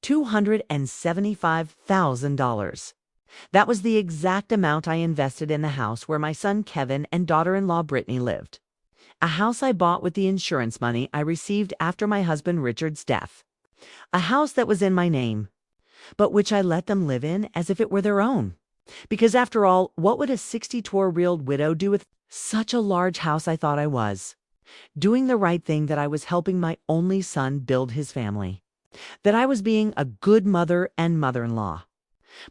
$275,000. That was the exact amount I invested in the house where my son Kevin and daughter-in-law Brittany lived. A house I bought with the insurance money I received after my husband Richard's death. A house that was in my name, but which I let them live in as if it were their own. Because after all, what would a 62-year-old widow do with such a large house? I thought I was doing the right thing, that I was helping my only son build his family, that I was being a good mother and mother-in-law.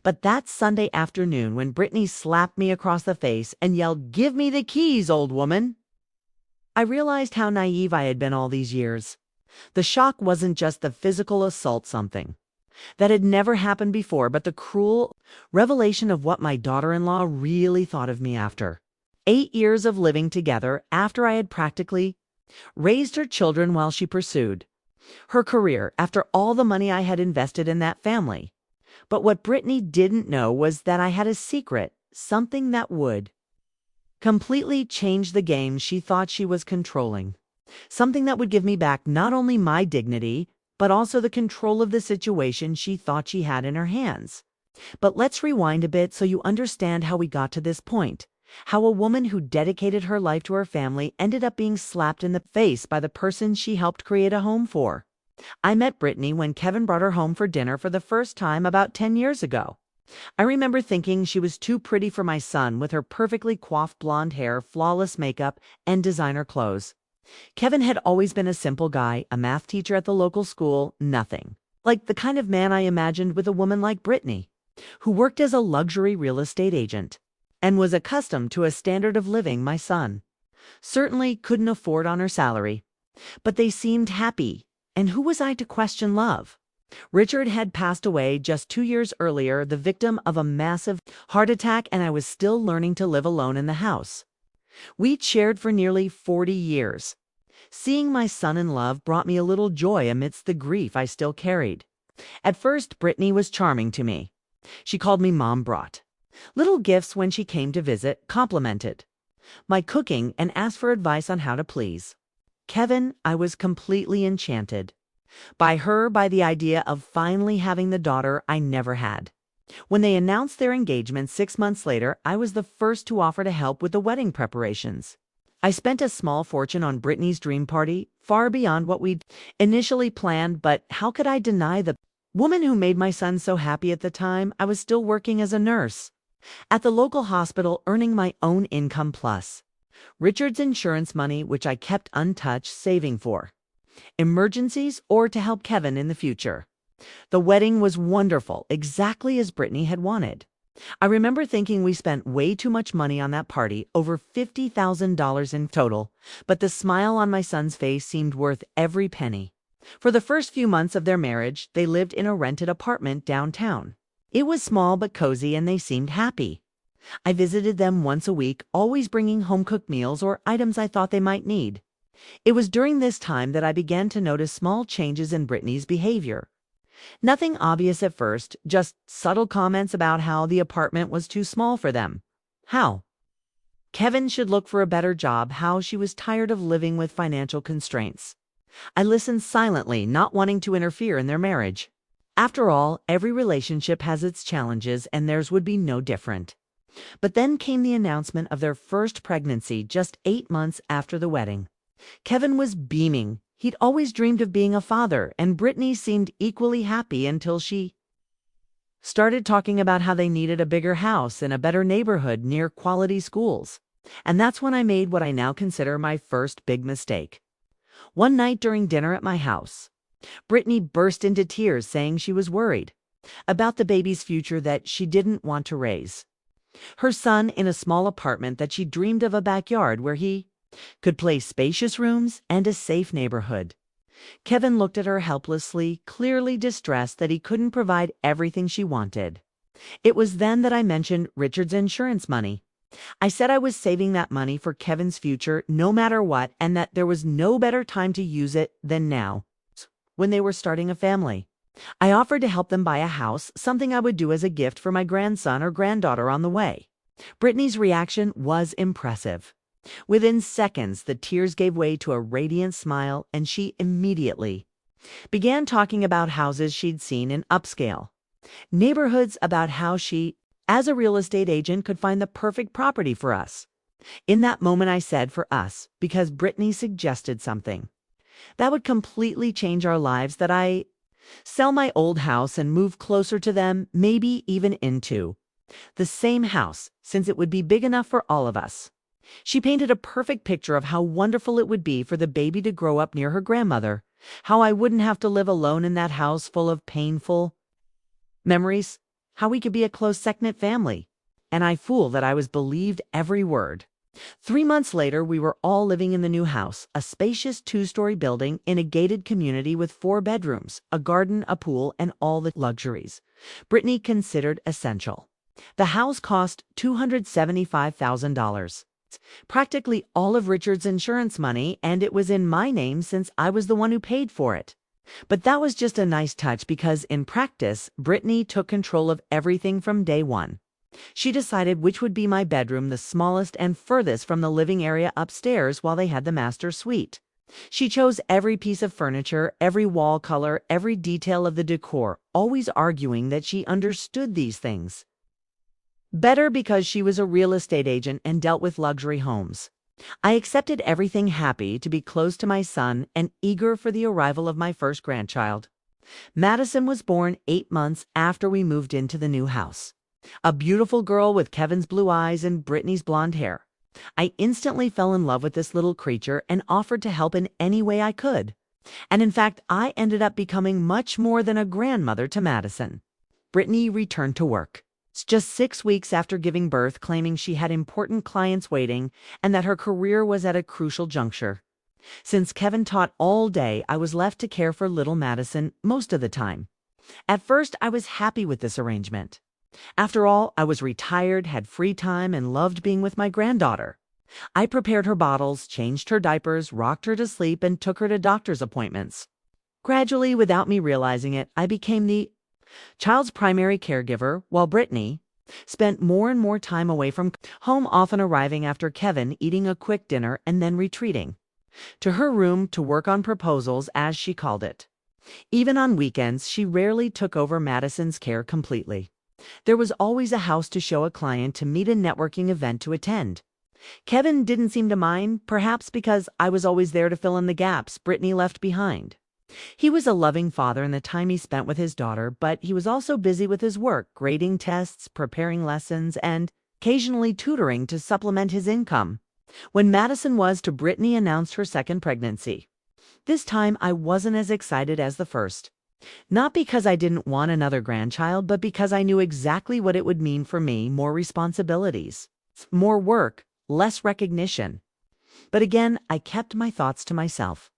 But that Sunday afternoon when Brittany slapped me across the face and yelled, "Give me the keys, old woman," I realized how naive I had been all these years. The shock wasn't just the physical assault, something that had never happened before, but the cruel revelation of what my daughter-in-law really thought of me after 8 years of living together, after I had practically raised her children while she pursued her career, after all the money I had invested in that family. But what Brittany didn't know was that I had a secret, something that would completely change the game she thought she was controlling. Something that would give me back not only my dignity, but also the control of the situation she thought she had in her hands. But let's rewind a bit so you understand how we got to this point. How a woman who dedicated her life to her family ended up being slapped in the face by the person she helped create a home for. I met Brittany when Kevin brought her home for dinner for the first time about 10 years ago. I remember thinking she was too pretty for my son, with her perfectly coiffed blonde hair, flawless makeup, and designer clothes. Kevin had always been a simple guy, a math teacher at the local school, nothing like the kind of man I imagined with a woman like Brittany, who worked as a luxury real estate agent and was accustomed to a standard of living my son certainly couldn't afford on her salary. But they seemed happy, and who was I to question love? Richard had passed away just 2 years earlier, the victim of a massive heart attack, and I was still learning to live alone in the house we'd shared for nearly 40 years. Seeing my son in love brought me a little joy amidst the grief I still carried. At first, Brittany was charming to me. She called me Mom, brought little gifts when she came to visit, complimented my cooking, and asked for advice on how to please Kevin. I was completely enchanted by her, by the idea of finally having the daughter I never had. When they announced their engagement 6 months later, I was the first to offer to help with the wedding preparations. I spent a small fortune on Brittany's dream party, far beyond what we'd initially planned, but how could I deny the woman who made my son so happy at the time? I was still working as a nurse at the local hospital, earning my own income plus Richard's insurance money, which I kept untouched, saving for emergencies or to help Kevin in the future. The wedding was wonderful, exactly as Brittany had wanted. I remember thinking we spent way too much money on that party, over $50,000 in total, but the smile on my son's face seemed worth every penny. For the first few months of their marriage, they lived in a rented apartment downtown. It was small but cozy, and they seemed happy. I visited them once a week, always bringing home-cooked meals or items I thought they might need. It was during this time that I began to notice small changes in Brittany's behavior. Nothing obvious at first, just subtle comments about how the apartment was too small for them, how Kevin should look for a better job, how she was tired of living with financial constraints. I listened silently, not wanting to interfere in their marriage. After all, every relationship has its challenges, and theirs would be no different. But then came the announcement of their first pregnancy just 8 months after the wedding. Kevin was beaming. He'd always dreamed of being a father, and Brittany seemed equally happy until she started talking about how they needed a bigger house in a better neighborhood near quality schools. And that's when I made what I now consider my first big mistake. One night during dinner at my house, Brittany burst into tears, saying she was worried about the baby's future that she didn't want to raise her son in a small apartment, that she dreamed of a backyard where he could play, spacious rooms, and a safe neighborhood. Kevin looked at her helplessly, clearly distressed that he couldn't provide everything she wanted. It was then that I mentioned Richard's insurance money. I said I was saving that money for Kevin's future no matter what, and that there was no better time to use it than now, when they were starting a family. I offered to help them buy a house, something I would do as a gift for my grandson or granddaughter on the way. Brittany's reaction was impressive. Within seconds, the tears gave way to a radiant smile, and she immediately Began talking about houses she'd seen in upscale neighborhoods, about how she, as a real estate agent, could find the perfect property for us. In that moment, I said for us, because Brittany suggested something that would completely change our lives, that I sell my old house and move closer to them, maybe even into the same house, since it would be big enough for all of us. She painted a perfect picture of how wonderful it would be for the baby to grow up near her grandmother, how I wouldn't have to live alone in that house full of painful memories, how we could be a close second family. And I fooled that I was believed every word. 3 months later, we were all living in the new house, a spacious 2-story building in a gated community with 4 bedrooms, a garden, a pool, and all the luxuries Brittany considered essential. The house cost $275,000, practically all of Richard's insurance money, and it was in my name since I was the one who paid for it. But that was just a nice touch because, in practice, Brittany took control of everything from day one. She decided which would be my bedroom, the smallest and furthest from the living area upstairs, while they had the master suite. She chose every piece of furniture, every wall color, every detail of the decor, always arguing that she understood these things better because she was a real estate agent and dealt with luxury homes. I accepted everything, happy to be close to my son and eager for the arrival of my first grandchild. Madison was born 8 months after we moved into the new house. A beautiful girl with Kevin's blue eyes and Brittany's blonde hair. I instantly fell in love with this little creature and offered to help in any way I could. And in fact, I ended up becoming much more than a grandmother to Madison. Brittany returned to work. Just 6 weeks after giving birth, claiming she had important clients waiting and that her career was at a crucial juncture. Since Kevin taught all day, I was left to care for little Madison most of the time. At first, I was happy with this arrangement. After all, I was retired, had free time, and loved being with my granddaughter. I prepared her bottles, changed her diapers, rocked her to sleep, and took her to doctor's appointments. Gradually, without me realizing it, I became the child's primary caregiver, while Brittany spent more and more time away from home, often arriving after Kevin, eating a quick dinner, and then retreating to her room to work on proposals, as she called it. Even on weekends, she rarely took over Madison's care completely. There was always a house to show, a client to meet, a networking event to attend. Kevin didn't seem to mind, perhaps because I was always there to fill in the gaps Brittany left behind. He was a loving father in the time he spent with his daughter, but he was also busy with his work, grading tests, preparing lessons, and occasionally tutoring to supplement his income. When Madison was to Brittany announced her second pregnancy. This time I wasn't as excited as the first. Not because I didn't want another grandchild, but because I knew exactly what it would mean for me: more responsibilities, more work, less recognition. But again, I kept my thoughts to myself.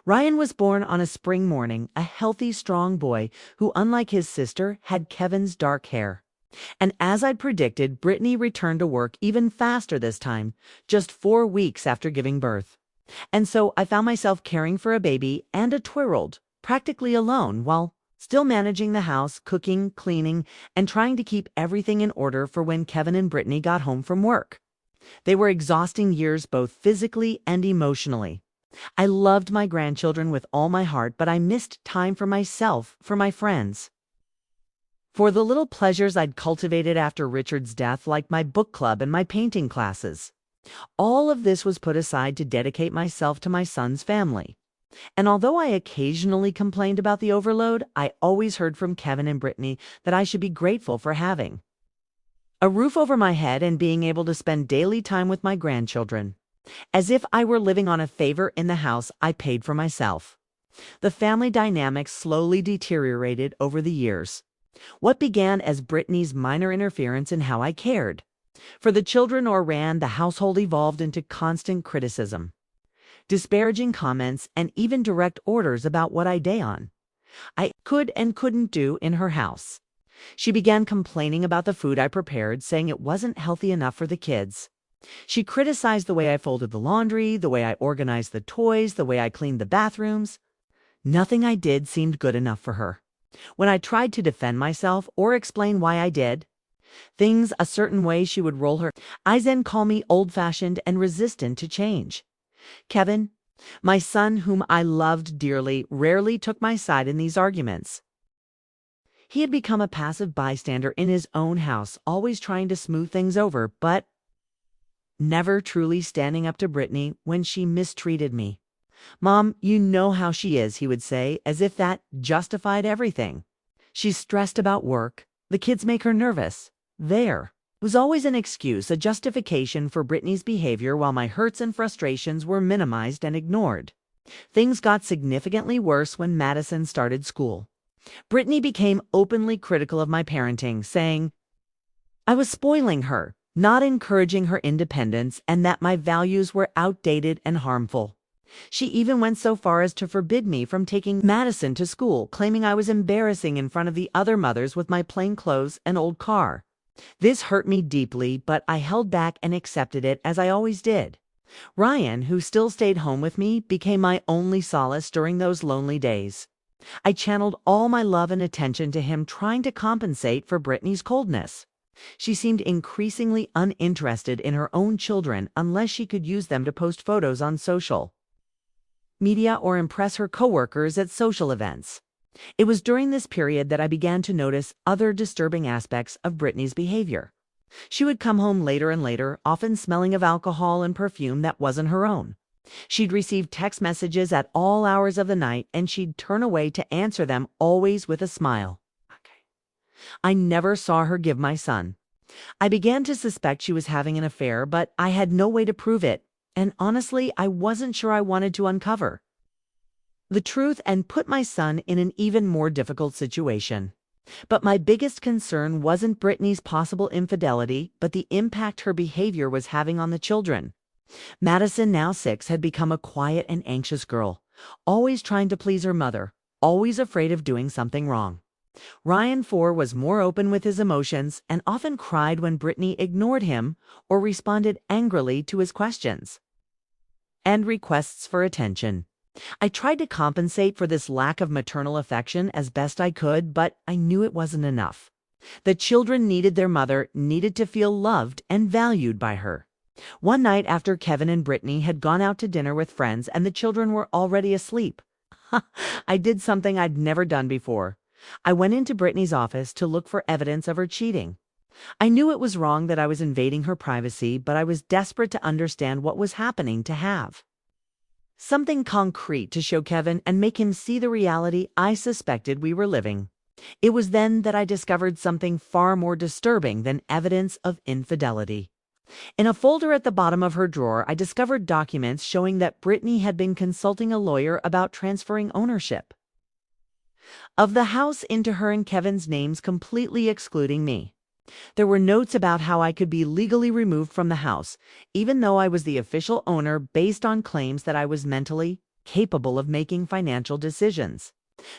Ryan was born on a spring morning, a healthy, strong boy who, unlike his sister, had Kevin's dark hair. And as I'd predicted, Brittany returned to work even faster this time, just 4 weeks after giving birth. And so I found myself caring for a baby and a twirled, practically alone, while still managing the house, cooking, cleaning, and trying to keep everything in order for when Kevin and Brittany got home from work. They were exhausting years, both physically and emotionally. I loved my grandchildren with all my heart, but I missed time for myself, for my friends, for the little pleasures I'd cultivated after Richard's death, like my book club and my painting classes. All of this was put aside to dedicate myself to my son's family. And although I occasionally complained about the overload, I always heard from Kevin and Brittany that I should be grateful for having a roof over my head and being able to spend daily time with my grandchildren. As if I were living on a favor in the house I paid for myself. The family dynamics slowly deteriorated over the years. What began as Brittany's minor interference in how I cared for the children or ran the household evolved into constant criticism, disparaging comments, and even direct orders about what I could and couldn't do in her house. She began complaining about the food I prepared, saying it wasn't healthy enough for the kids. She criticized the way I folded the laundry, the way I organized the toys, the way I cleaned the bathrooms. Nothing I did seemed good enough for her. When I tried to defend myself or explain why I did things a certain way, she would roll her eyes and call me old-fashioned and resistant to change. Kevin, My son, whom I loved dearly, rarely took my side in these arguments. He had become a passive bystander in his own house, always trying to smooth things over, but never truly standing up to Brittany when she mistreated me. "Mom, you know how she is," he would say, as if that justified everything. "She's stressed about work. The kids make her nervous." There. It was always an excuse, a justification for Brittany's behavior, while my hurts and frustrations were minimized and ignored. Things got significantly worse when Madison started school. Brittany became openly critical of my parenting, saying I was spoiling her, not encouraging her independence, and that my values were outdated and harmful. She even went so far as to forbid me from taking Madison to school, claiming I was embarrassing in front of the other mothers with my plain clothes and old car. This hurt me deeply, but I held back and accepted it, as I always did. Ryan, who still stayed home with me, became my only solace during those lonely days. I channeled all my love and attention to him, trying to compensate for Brittany's coldness. She seemed increasingly uninterested in her own children unless she could use them to post photos on social media or impress her coworkers at social events. It was during this period that I began to notice other disturbing aspects of Brittany's behavior. She would come home later and later, often smelling of alcohol and perfume that wasn't her own. She'd receive text messages at all hours of the night, and she'd turn away to answer them, always with a smile. I never saw her give my son. I began to suspect she was having an affair, but I had no way to prove it, and honestly, I wasn't sure I wanted to uncover the truth and put my son in an even more difficult situation. But my biggest concern wasn't Brittany's possible infidelity, but the impact her behavior was having on the children. Madison, now 6, had become a quiet and anxious girl, always trying to please her mother, always afraid of doing something wrong. Ryan, 4, was more open with his emotions and often cried when Brittany ignored him or responded angrily to his questions and requests for attention. I tried to compensate for this lack of maternal affection as best I could, but I knew it wasn't enough. The children needed their mother, needed to feel loved and valued by her. One night after Kevin and Brittany had gone out to dinner with friends and the children were already asleep, I did something I'd never done before. I went into Brittany's office to look for evidence of her cheating. I knew it was wrong that I was invading her privacy, but I was desperate to understand what was happening, to have something concrete to show Kevin and make him see the reality I suspected we were living. It was then that I discovered something far more disturbing than evidence of infidelity. In a folder at the bottom of her drawer, I discovered documents showing that Brittany had been consulting a lawyer about transferring ownership of the house into her and Kevin's names, completely excluding me. There were notes about how I could be legally removed from the house, even though I was the official owner, based on claims that I was mentally capable of making financial decisions.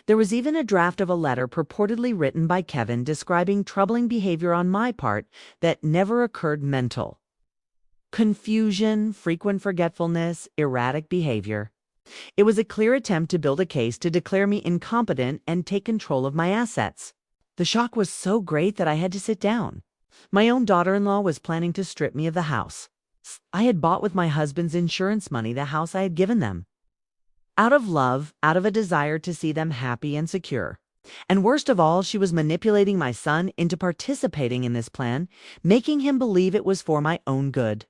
There was even a draft of a letter purportedly written by Kevin describing troubling behavior on my part that never occurred: mental confusion, frequent forgetfulness, erratic behavior. It was a clear attempt to build a case to declare me incompetent and take control of my assets. The shock was so great that I had to sit down. My own daughter-in-law was planning to strip me of the house. I had bought with my husband's insurance money the house I had given them, out of love, out of a desire to see them happy and secure. And worst of all, she was manipulating my son into participating in this plan, making him believe it was for my own good.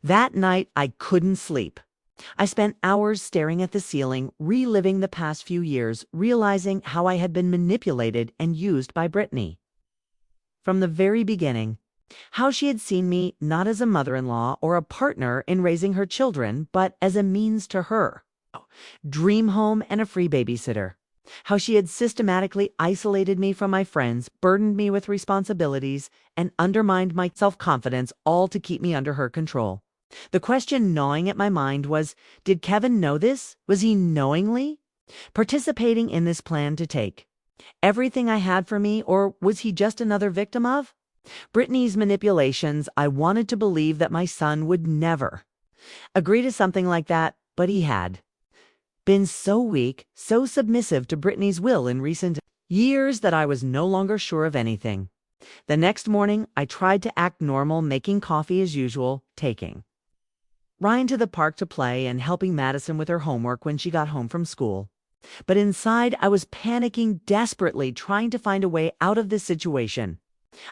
That night, I couldn't sleep. I spent hours staring at the ceiling, reliving the past few years, realizing how I had been manipulated and used by Brittany from the very beginning. How she had seen me not as a mother-in-law or a partner in raising her children, but as a means to her dream home and a free babysitter. How she had systematically isolated me from my friends, burdened me with responsibilities, and undermined my self-confidence, all to keep me under her control. The question gnawing at my mind was, did Kevin know this? Was he knowingly participating in this plan to take everything I had for me, or was he just another victim of Brittany's manipulations? I wanted to believe that my son would never agree to something like that, but he had been so weak, so submissive to Brittany's will in recent years that I was no longer sure of anything. The next morning, I tried to act normal, making coffee as usual, taking Ryan to the park to play and helping Madison with her homework when she got home from school. But inside, I was panicking desperately, trying to find a way out of this situation.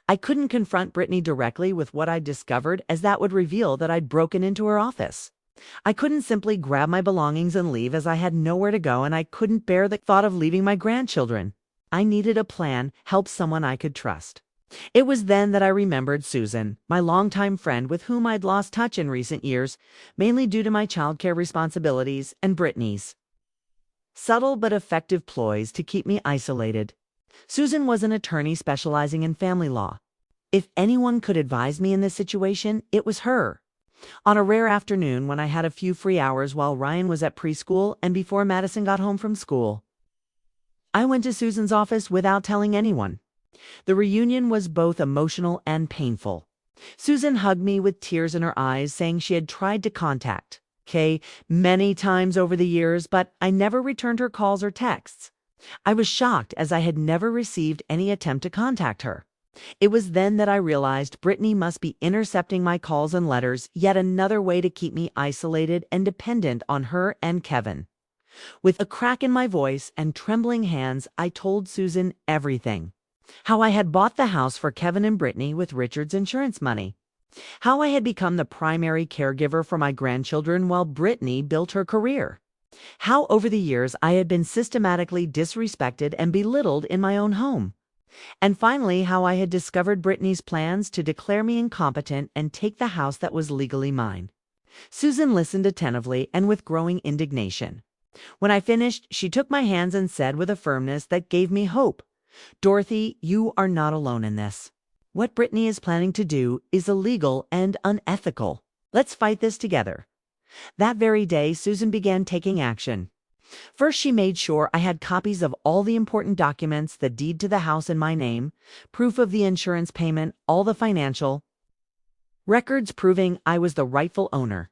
I couldn't confront Brittany directly with what I'd discovered, as that would reveal that I'd broken into her office. I couldn't simply grab my belongings and leave, as I had nowhere to go, and I couldn't bear the thought of leaving my grandchildren. I needed a plan, help someone I could trust. It was then that I remembered Susan, my longtime friend with whom I'd lost touch in recent years, mainly due to my childcare responsibilities, and Brittany's subtle but effective ploys to keep me isolated. Susan was an attorney specializing in family law. If anyone could advise me in this situation, it was her. On a rare afternoon when I had a few free hours while Ryan was at preschool and before Madison got home from school, I went to Susan's office without telling anyone. The reunion was both emotional and painful. Susan hugged me with tears in her eyes, saying she had tried to contact Kay many times over the years, but I never returned her calls or texts. I was shocked, as I had never received any attempt to contact her. It was then that I realized Brittany must be intercepting my calls and letters, yet another way to keep me isolated and dependent on her and Kevin. With a crack in my voice and trembling hands, I told Susan everything. How I had bought the house for Kevin and Brittany with Richard's insurance money. How I had become the primary caregiver for my grandchildren while Brittany built her career. How over the years I had been systematically disrespected and belittled in my own home. And finally, how I had discovered Brittany's plans to declare me incompetent and take the house that was legally mine. Susan listened attentively and with growing indignation. When I finished, she took my hands and said with a firmness that gave me hope, "Dorothy, you are not alone in this. What Brittany is planning to do is illegal and unethical. Let's fight this together." That very day, Susan began taking action. First, she made sure I had copies of all the important documents, the deed to the house in my name, proof of the insurance payment, all the financial records proving I was the rightful owner.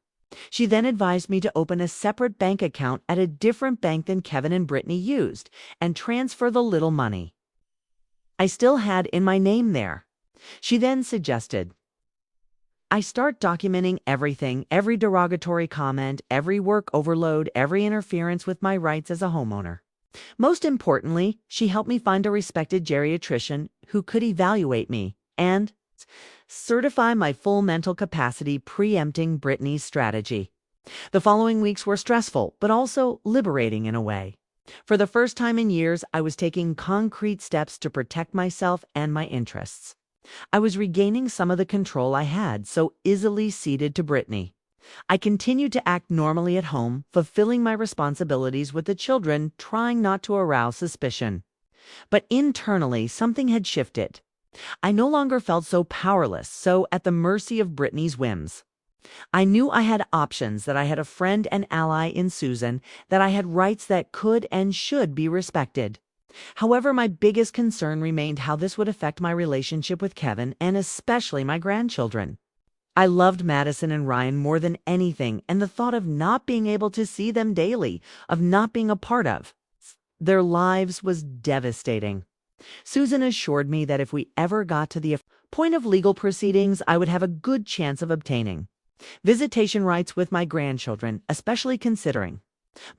She then advised me to open a separate bank account at a different bank than Kevin and Brittany used and transfer the little money I still had in my name there. She then suggested I start documenting everything, every derogatory comment, every work overload, every interference with my rights as a homeowner. Most importantly, she helped me find a respected geriatrician who could evaluate me and certify my full mental capacity, preempting Brittany's strategy. The following weeks were stressful, but also liberating in a way. For the first time in years, I was taking concrete steps to protect myself and my interests. I was regaining some of the control I had so easily ceded to Brittany. I continued to act normally at home, fulfilling my responsibilities with the children, trying not to arouse suspicion. But internally, something had shifted. I no longer felt so powerless, so at the mercy of Brittany's whims. I knew I had options, that I had a friend and ally in Susan, that I had rights that could and should be respected. However, my biggest concern remained how this would affect my relationship with Kevin and especially my grandchildren. I loved Madison and Ryan more than anything, and the thought of not being able to see them daily, of not being a part of their lives, was devastating. Susan assured me that if we ever got to the point of legal proceedings, I would have a good chance of obtaining visitation rights with my grandchildren, especially considering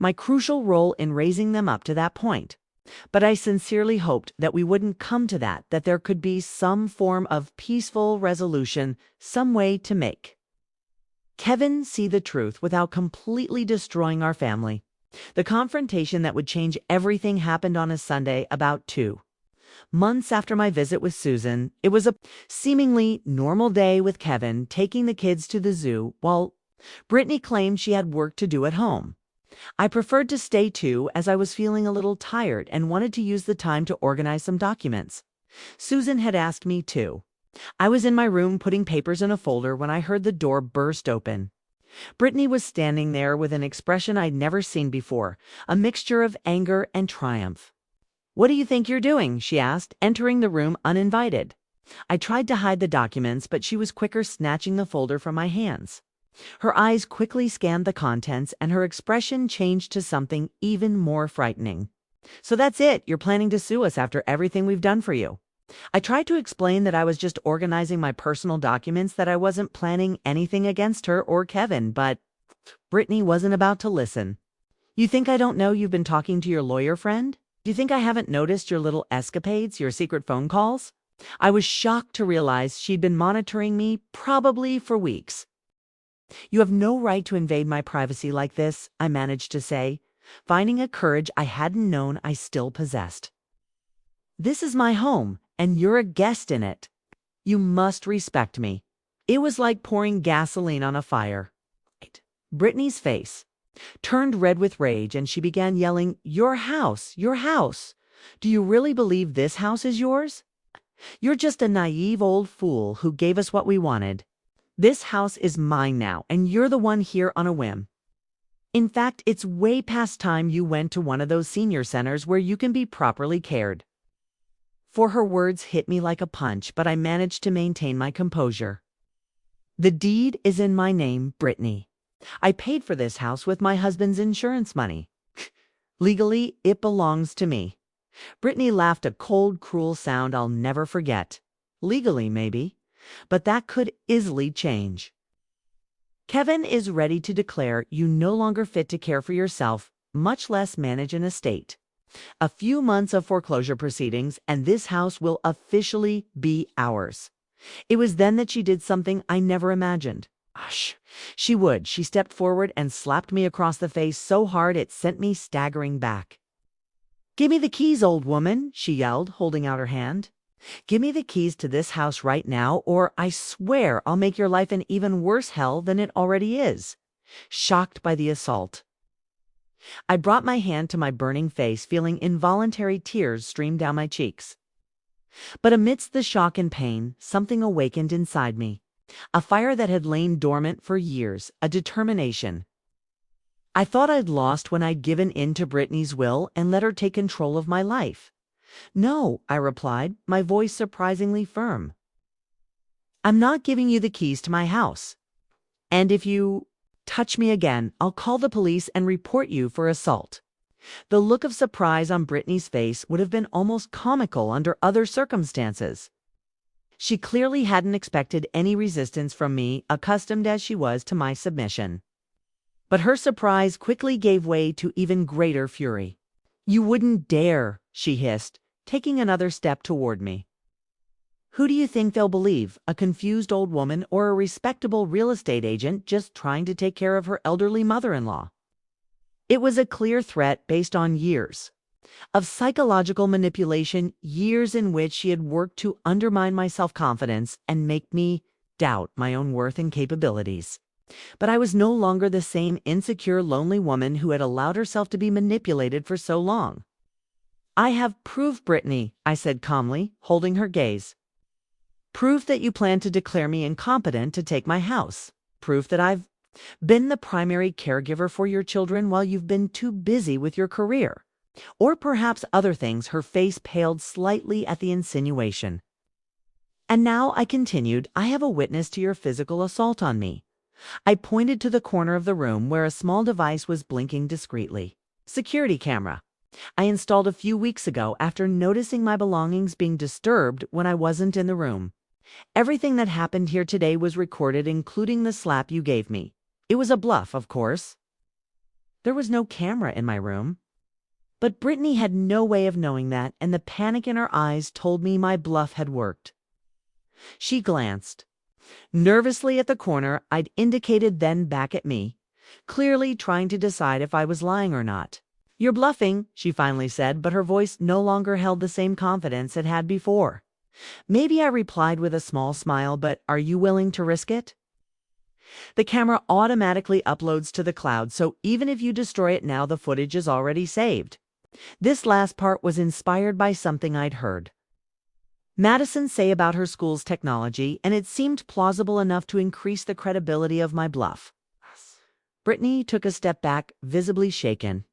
my crucial role in raising them up to that point. But I sincerely hoped that we wouldn't come to that, that there could be some form of peaceful resolution, some way to make Kevin see the truth without completely destroying our family. The confrontation that would change everything happened on a Sunday about 2 months after my visit with Susan. It was a seemingly normal day with Kevin taking the kids to the zoo, while Brittany claimed she had work to do at home. I preferred to stay too, as I was feeling a little tired and wanted to use the time to organize some documents. Susan had asked me to. I was in my room putting papers in a folder when I heard the door burst open. Brittany was standing there with an expression I'd never seen before, a mixture of anger and triumph. "What do you think you're doing?" she asked, entering the room uninvited. I tried to hide the documents, but she was quicker, snatching the folder from my hands. Her eyes quickly scanned the contents, and her expression changed to something even more frightening. "So that's it, you're planning to sue us after everything we've done for you." I tried to explain that I was just organizing my personal documents, that I wasn't planning anything against her or Kevin, but Brittany wasn't about to listen. You think I don't know you've been talking to your lawyer friend? Do you think I haven't noticed your little escapades, your secret phone calls? I was shocked to realize she'd been monitoring me probably for weeks. You have no right to invade my privacy like this, I managed to say, finding a courage I hadn't known I still possessed. This is my home, and you're a guest in it. You must respect me. It was like pouring gasoline on a fire. Brittany's face turned red with rage, and she began yelling, "Your house! Your house! Do you really believe this house is yours? You're just a naive old fool who gave us what we wanted. This house is mine now, and you're the one here on a whim. In fact, it's way past time you went to one of those senior centers where you can be properly cared." For her words hit me like a punch, but I managed to maintain my composure. The deed is in my name, Brittany. I paid for this house with my husband's insurance money. Legally, it belongs to me. Brittany laughed a cold, cruel sound I'll never forget. Legally, maybe, but that could easily change. Kevin is ready to declare you no longer fit to care for yourself, much less manage an estate. A few months of foreclosure proceedings, and this house will officially be ours. It was then that she did something I never imagined. Hush. She would. She stepped forward and slapped me across the face so hard it sent me staggering back. "Give me the keys, old woman," she yelled, holding out her hand. "Give me the keys to this house right now, or I swear I'll make your life an even worse hell than it already is." Shocked by the assault, I brought my hand to my burning face, feeling involuntary tears stream down my cheeks. But amidst the shock and pain, something awakened inside me. A fire that had lain dormant for years, a determination. I thought I'd lost when I'd given in to Brittany's will and let her take control of my life. "No," I replied, my voice surprisingly firm. "I'm not giving you the keys to my house. And if you touch me again, I'll call the police and report you for assault." The look of surprise on Brittany's face would have been almost comical under other circumstances. She clearly hadn't expected any resistance from me, accustomed as she was to my submission. But her surprise quickly gave way to even greater fury. "You wouldn't dare," she hissed, taking another step toward me. "Who do you think they'll believe, a confused old woman or a respectable real estate agent just trying to take care of her elderly mother-in-law?" It was a clear threat based on years of psychological manipulation, years in which she had worked to undermine my self-confidence and make me doubt my own worth and capabilities. But I was no longer the same insecure, lonely woman who had allowed herself to be manipulated for so long. "I have proof, Brittany," I said calmly, holding her gaze. "Proof that you plan to declare me incompetent to take my house. Proof that I've been the primary caregiver for your children while you've been too busy with your career. Or perhaps other things." Her face paled slightly at the insinuation. "And now," I continued, "I have a witness to your physical assault on me." I pointed to the corner of the room where a small device was blinking discreetly. "Security camera. I installed a few weeks ago after noticing my belongings being disturbed when I wasn't in the room. Everything that happened here today was recorded, including the slap you gave me. It was a bluff, of course. There was no camera in my room." But Brittany had no way of knowing that, and the panic in her eyes told me my bluff had worked. She glanced nervously at the corner I'd indicated, then back at me, clearly trying to decide if I was lying or not. "You're bluffing," she finally said, but her voice no longer held the same confidence it had before. Maybe I replied with a small smile, "But are you willing to risk it? The camera automatically uploads to the cloud, so even if you destroy it now, the footage is already saved." This last part was inspired by something I'd heard Madison say about her school's technology, and it seemed plausible enough to increase the credibility of my bluff. Brittany took a step back, visibly shaken.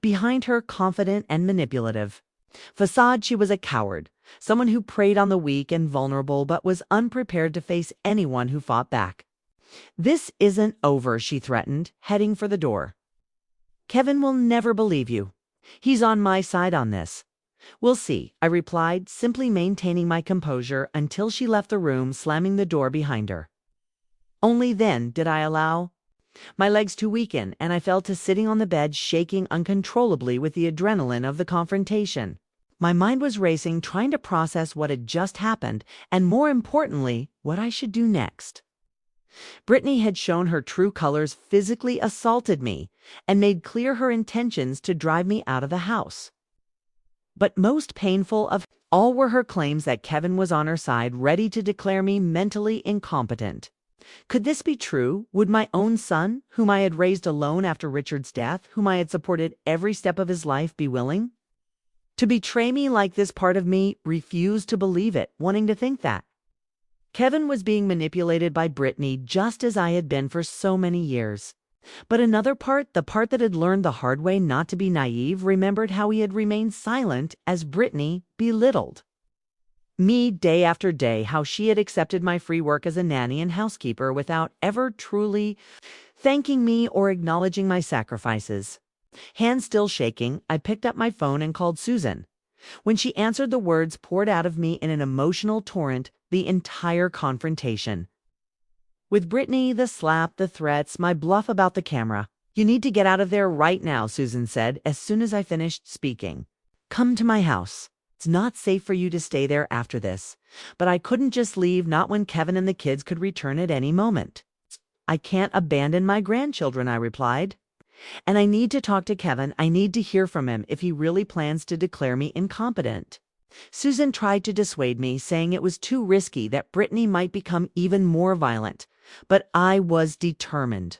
Behind her, confident and manipulative facade, she was a coward, someone who preyed on the weak and vulnerable but was unprepared to face anyone who fought back. "This isn't over," she threatened, heading for the door. "Kevin will never believe you. He's on my side on this." "We'll see," I replied, simply maintaining my composure until she left the room, slamming the door behind her. Only then did I allow My legs too weakened, and I fell to sitting on the bed, shaking uncontrollably with the adrenaline of the confrontation. My mind was racing, trying to process what had just happened, and more importantly, what I should do next. Brittany had shown her true colors, physically assaulted me, and made clear her intentions to drive me out of the house. But most painful of all were her claims that Kevin was on her side, ready to declare me mentally incompetent. Could this be true? Would my own son, whom I had raised alone after Richard's death, whom I had supported every step of his life, be willing to betray me like this? Part of me refused to believe it, wanting to think that Kevin was being manipulated by Brittany just as I had been for so many years. But another part, the part that had learned the hard way not to be naive, remembered how he had remained silent as Brittany belittled me day after day, how she had accepted my free work as a nanny and housekeeper without ever truly thanking me or acknowledging my sacrifices. Hands still shaking, I picked up my phone and called Susan. When she answered, the words poured out of me in an emotional torrent, the entire confrontation. With Brittany, the slap, the threats, my bluff about the camera. "You need to get out of there right now," Susan said as soon as I finished speaking. "Come to my house. It's not safe for you to stay there after this." But I couldn't just leave, not when Kevin and the kids could return at any moment. "I can't abandon my grandchildren," I replied. "And I need to talk to Kevin. I need to hear from him if he really plans to declare me incompetent." Susan tried to dissuade me, saying it was too risky, that Brittany might become even more violent. But I was determined.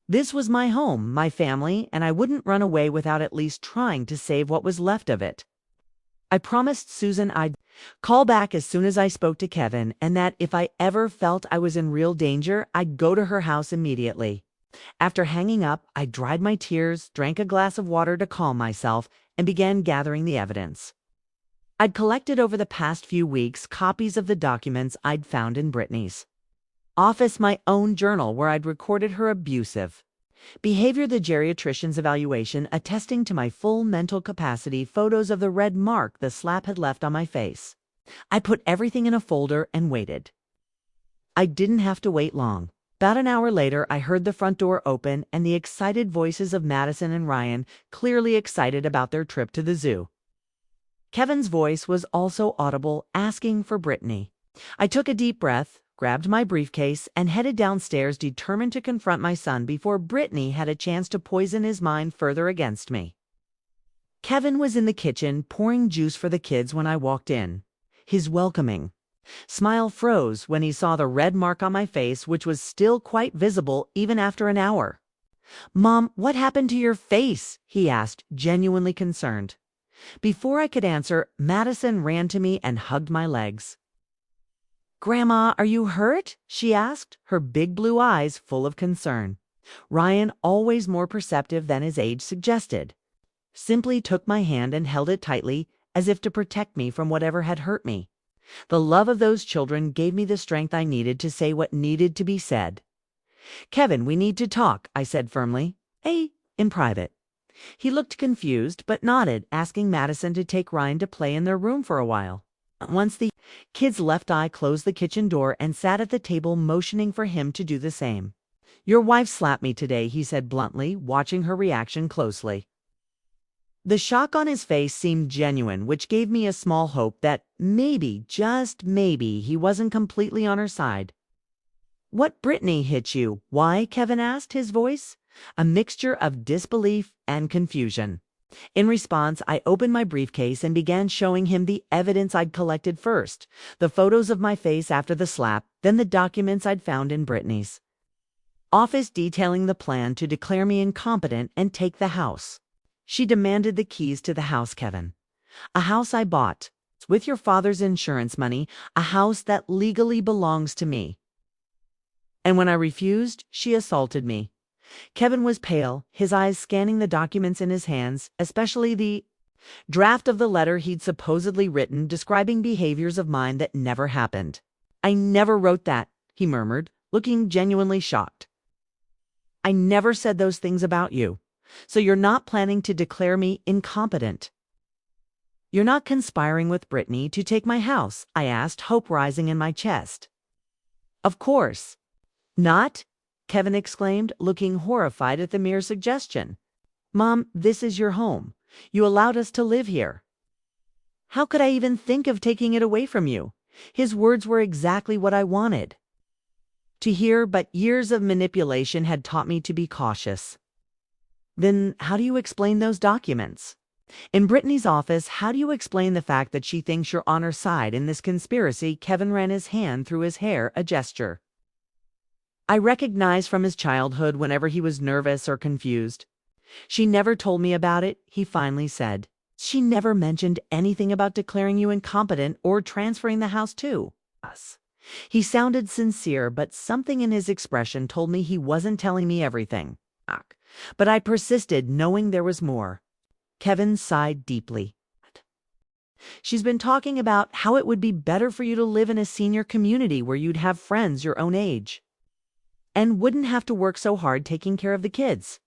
This was my home, my family, and I wouldn't run away without at least trying to save what was left of it. I promised Susan I'd call back as soon as I spoke to Kevin, and that if I ever felt I was in real danger, I'd go to her house immediately. After hanging up, I dried my tears, drank a glass of water to calm myself, and began gathering the evidence. I'd collected over the past few weeks copies of the documents I'd found in Brittany's office, my own journal where I'd recorded her abusive behavior, the geriatrician's evaluation attesting to my full mental capacity, photos of the red mark the slap had left on my face. I put everything in a folder and waited. I didn't have to wait long. About an hour later, I heard the front door open and the excited voices of Madison and Ryan, clearly excited about their trip to the zoo. Kevin's voice was also audible, asking for Brittany. I took a deep breath, grabbed my briefcase, and headed downstairs, determined to confront my son before Brittany had a chance to poison his mind further against me. Kevin was in the kitchen pouring juice for the kids when I walked in. His welcoming smile froze when he saw the red mark on my face, which was still quite visible even after an hour. "Mom, what happened to your face?" he asked, genuinely concerned. Before I could answer, Madison ran to me and hugged my legs. "Grandma, are you hurt?" she asked, her big blue eyes full of concern. Ryan, always more perceptive than his age suggested, simply took my hand and held it tightly, as if to protect me from whatever had hurt me. The love of those children gave me the strength I needed to say what needed to be said. "Kevin, we need to talk," I said firmly. In private." He looked confused, but nodded, asking Madison to take Ryan to play in their room for a while. Once the kids left, I closed the kitchen door and sat at the table, motioning for him to do the same. "Your wife slapped me today," he said bluntly, watching her reaction closely. The shock on his face seemed genuine, which gave me a small hope that maybe, just maybe, he wasn't completely on her side. "What Brittany hit you? Why?" Kevin asked, his voice a mixture of disbelief and confusion. In response, I opened my briefcase and began showing him the evidence I'd collected first, the photos of my face after the slap, then the documents I'd found in Brittany's office detailing the plan to declare me incompetent and take the house. She demanded the keys to the house, Kevin. "A house I bought with your father's insurance money, a house that legally belongs to me." And when I refused, she assaulted me. Kevin was pale, his eyes scanning the documents in his hands, especially the draft of the letter he'd supposedly written describing behaviors of mine that never happened. "I never wrote that," he murmured, looking genuinely shocked. "I never said those things about you. So you're not planning to declare me incompetent? You're not conspiring with Brittany to take my house?" I asked, hope rising in my chest. "Of course not. Kevin exclaimed, looking horrified at the mere suggestion. Mom, this is your home. You allowed us to live here. How could I even think of taking it away from you? His words were exactly what I wanted to hear, but years of manipulation had taught me to be cautious. Then how do you explain those documents? In Brittany's office, how do you explain the fact that she thinks you're on her side in this conspiracy? Kevin ran his hand through his hair, a gesture I recognized from his childhood whenever he was nervous or confused. She never told me about it, he finally said. She never mentioned anything about declaring you incompetent or transferring the house to us. He sounded sincere, but something in his expression told me he wasn't telling me everything. But I persisted, knowing there was more. Kevin sighed deeply. She's been talking about how it would be better for you to live in a senior community where you'd have friends your own age and wouldn't have to work so hard taking care of the kids.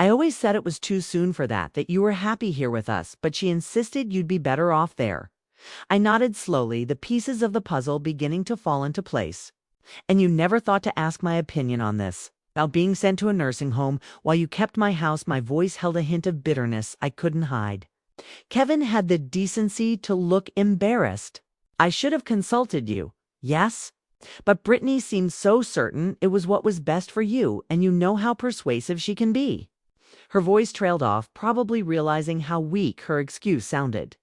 I always said it was too soon for that you were happy here with us, but she insisted you'd be better off there. I nodded slowly, the pieces of the puzzle beginning to fall into place. And you never thought to ask my opinion on this, about being sent to a nursing home while you kept my house. My voice held a hint of bitterness I couldn't hide. Kevin had the decency to look embarrassed. I should have consulted you, yes? But Brittany seemed so certain it was what was best for you, and you know how persuasive she can be. Her voice trailed off, probably realizing how weak her excuse sounded.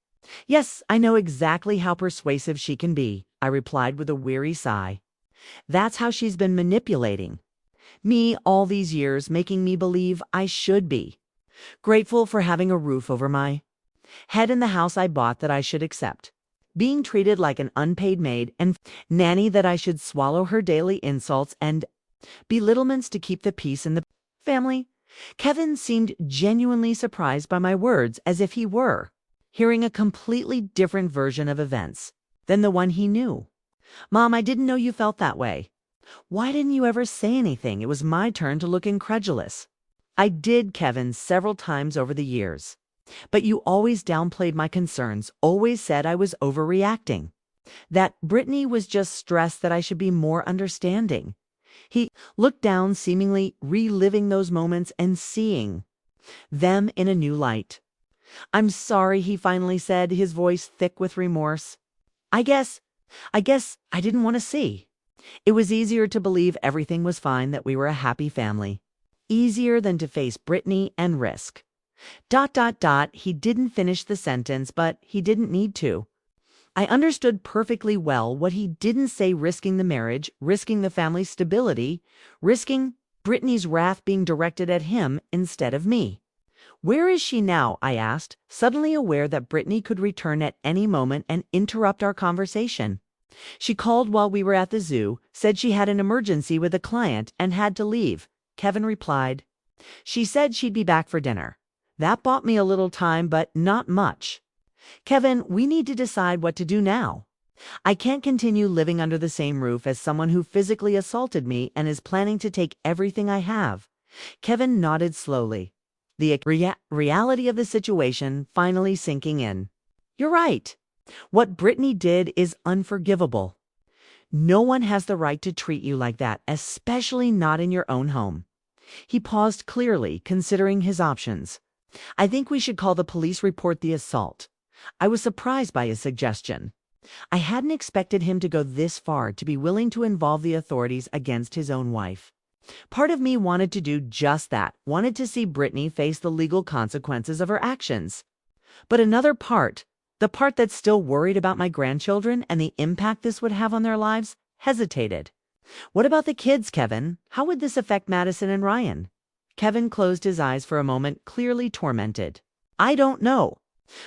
Yes, I know exactly how persuasive she can be, I replied with a weary sigh. That's how she's been manipulating me all these years, making me believe I should be grateful for having a roof over my head in the house I bought, that I should accept being treated like an unpaid maid and nanny, that I should swallow her daily insults and belittlements to keep the peace in the family. Kevin seemed genuinely surprised by my words, as if he were hearing a completely different version of events than the one he knew. Mom, I didn't know you felt that way. Why didn't you ever say anything? It was my turn to look incredulous. I did, Kevin, several times over the years. But you always downplayed my concerns, always said I was overreacting, that Brittany was just stressed, that I should be more understanding. He looked down, seemingly reliving those moments and seeing them in a new light. I'm sorry, he finally said, his voice thick with remorse. I guess I didn't want to see. It was easier to believe everything was fine, that we were a happy family. Easier than to face Brittany and risk. ... He didn't finish the sentence, but he didn't need to. I understood perfectly well what he didn't say: risking the marriage, risking the family's stability, risking Brittany's wrath being directed at him instead of me. Where is she now? I asked, suddenly aware that Brittany could return at any moment and interrupt our conversation. She called while we were at the zoo, said she had an emergency with a client and had to leave. Kevin replied. She said she'd be back for dinner. That bought me a little time, but not much. Kevin, we need to decide what to do now. I can't continue living under the same roof as someone who physically assaulted me and is planning to take everything I have. Kevin nodded slowly, the reality of the situation finally sinking in. You're right. What Brittany did is unforgivable. No one has the right to treat you like that, especially not in your own home. He paused, clearly considering his options. I think we should call the police, report the assault. I was surprised by his suggestion. I hadn't expected him to go this far, to be willing to involve the authorities against his own wife. Part of me wanted to do just that, wanted to see Brittany face the legal consequences of her actions. But another part, the part that's still worried about my grandchildren and the impact this would have on their lives, hesitated. What about the kids, Kevin? How would this affect Madison and Ryan? Kevin closed his eyes for a moment, clearly tormented. I don't know.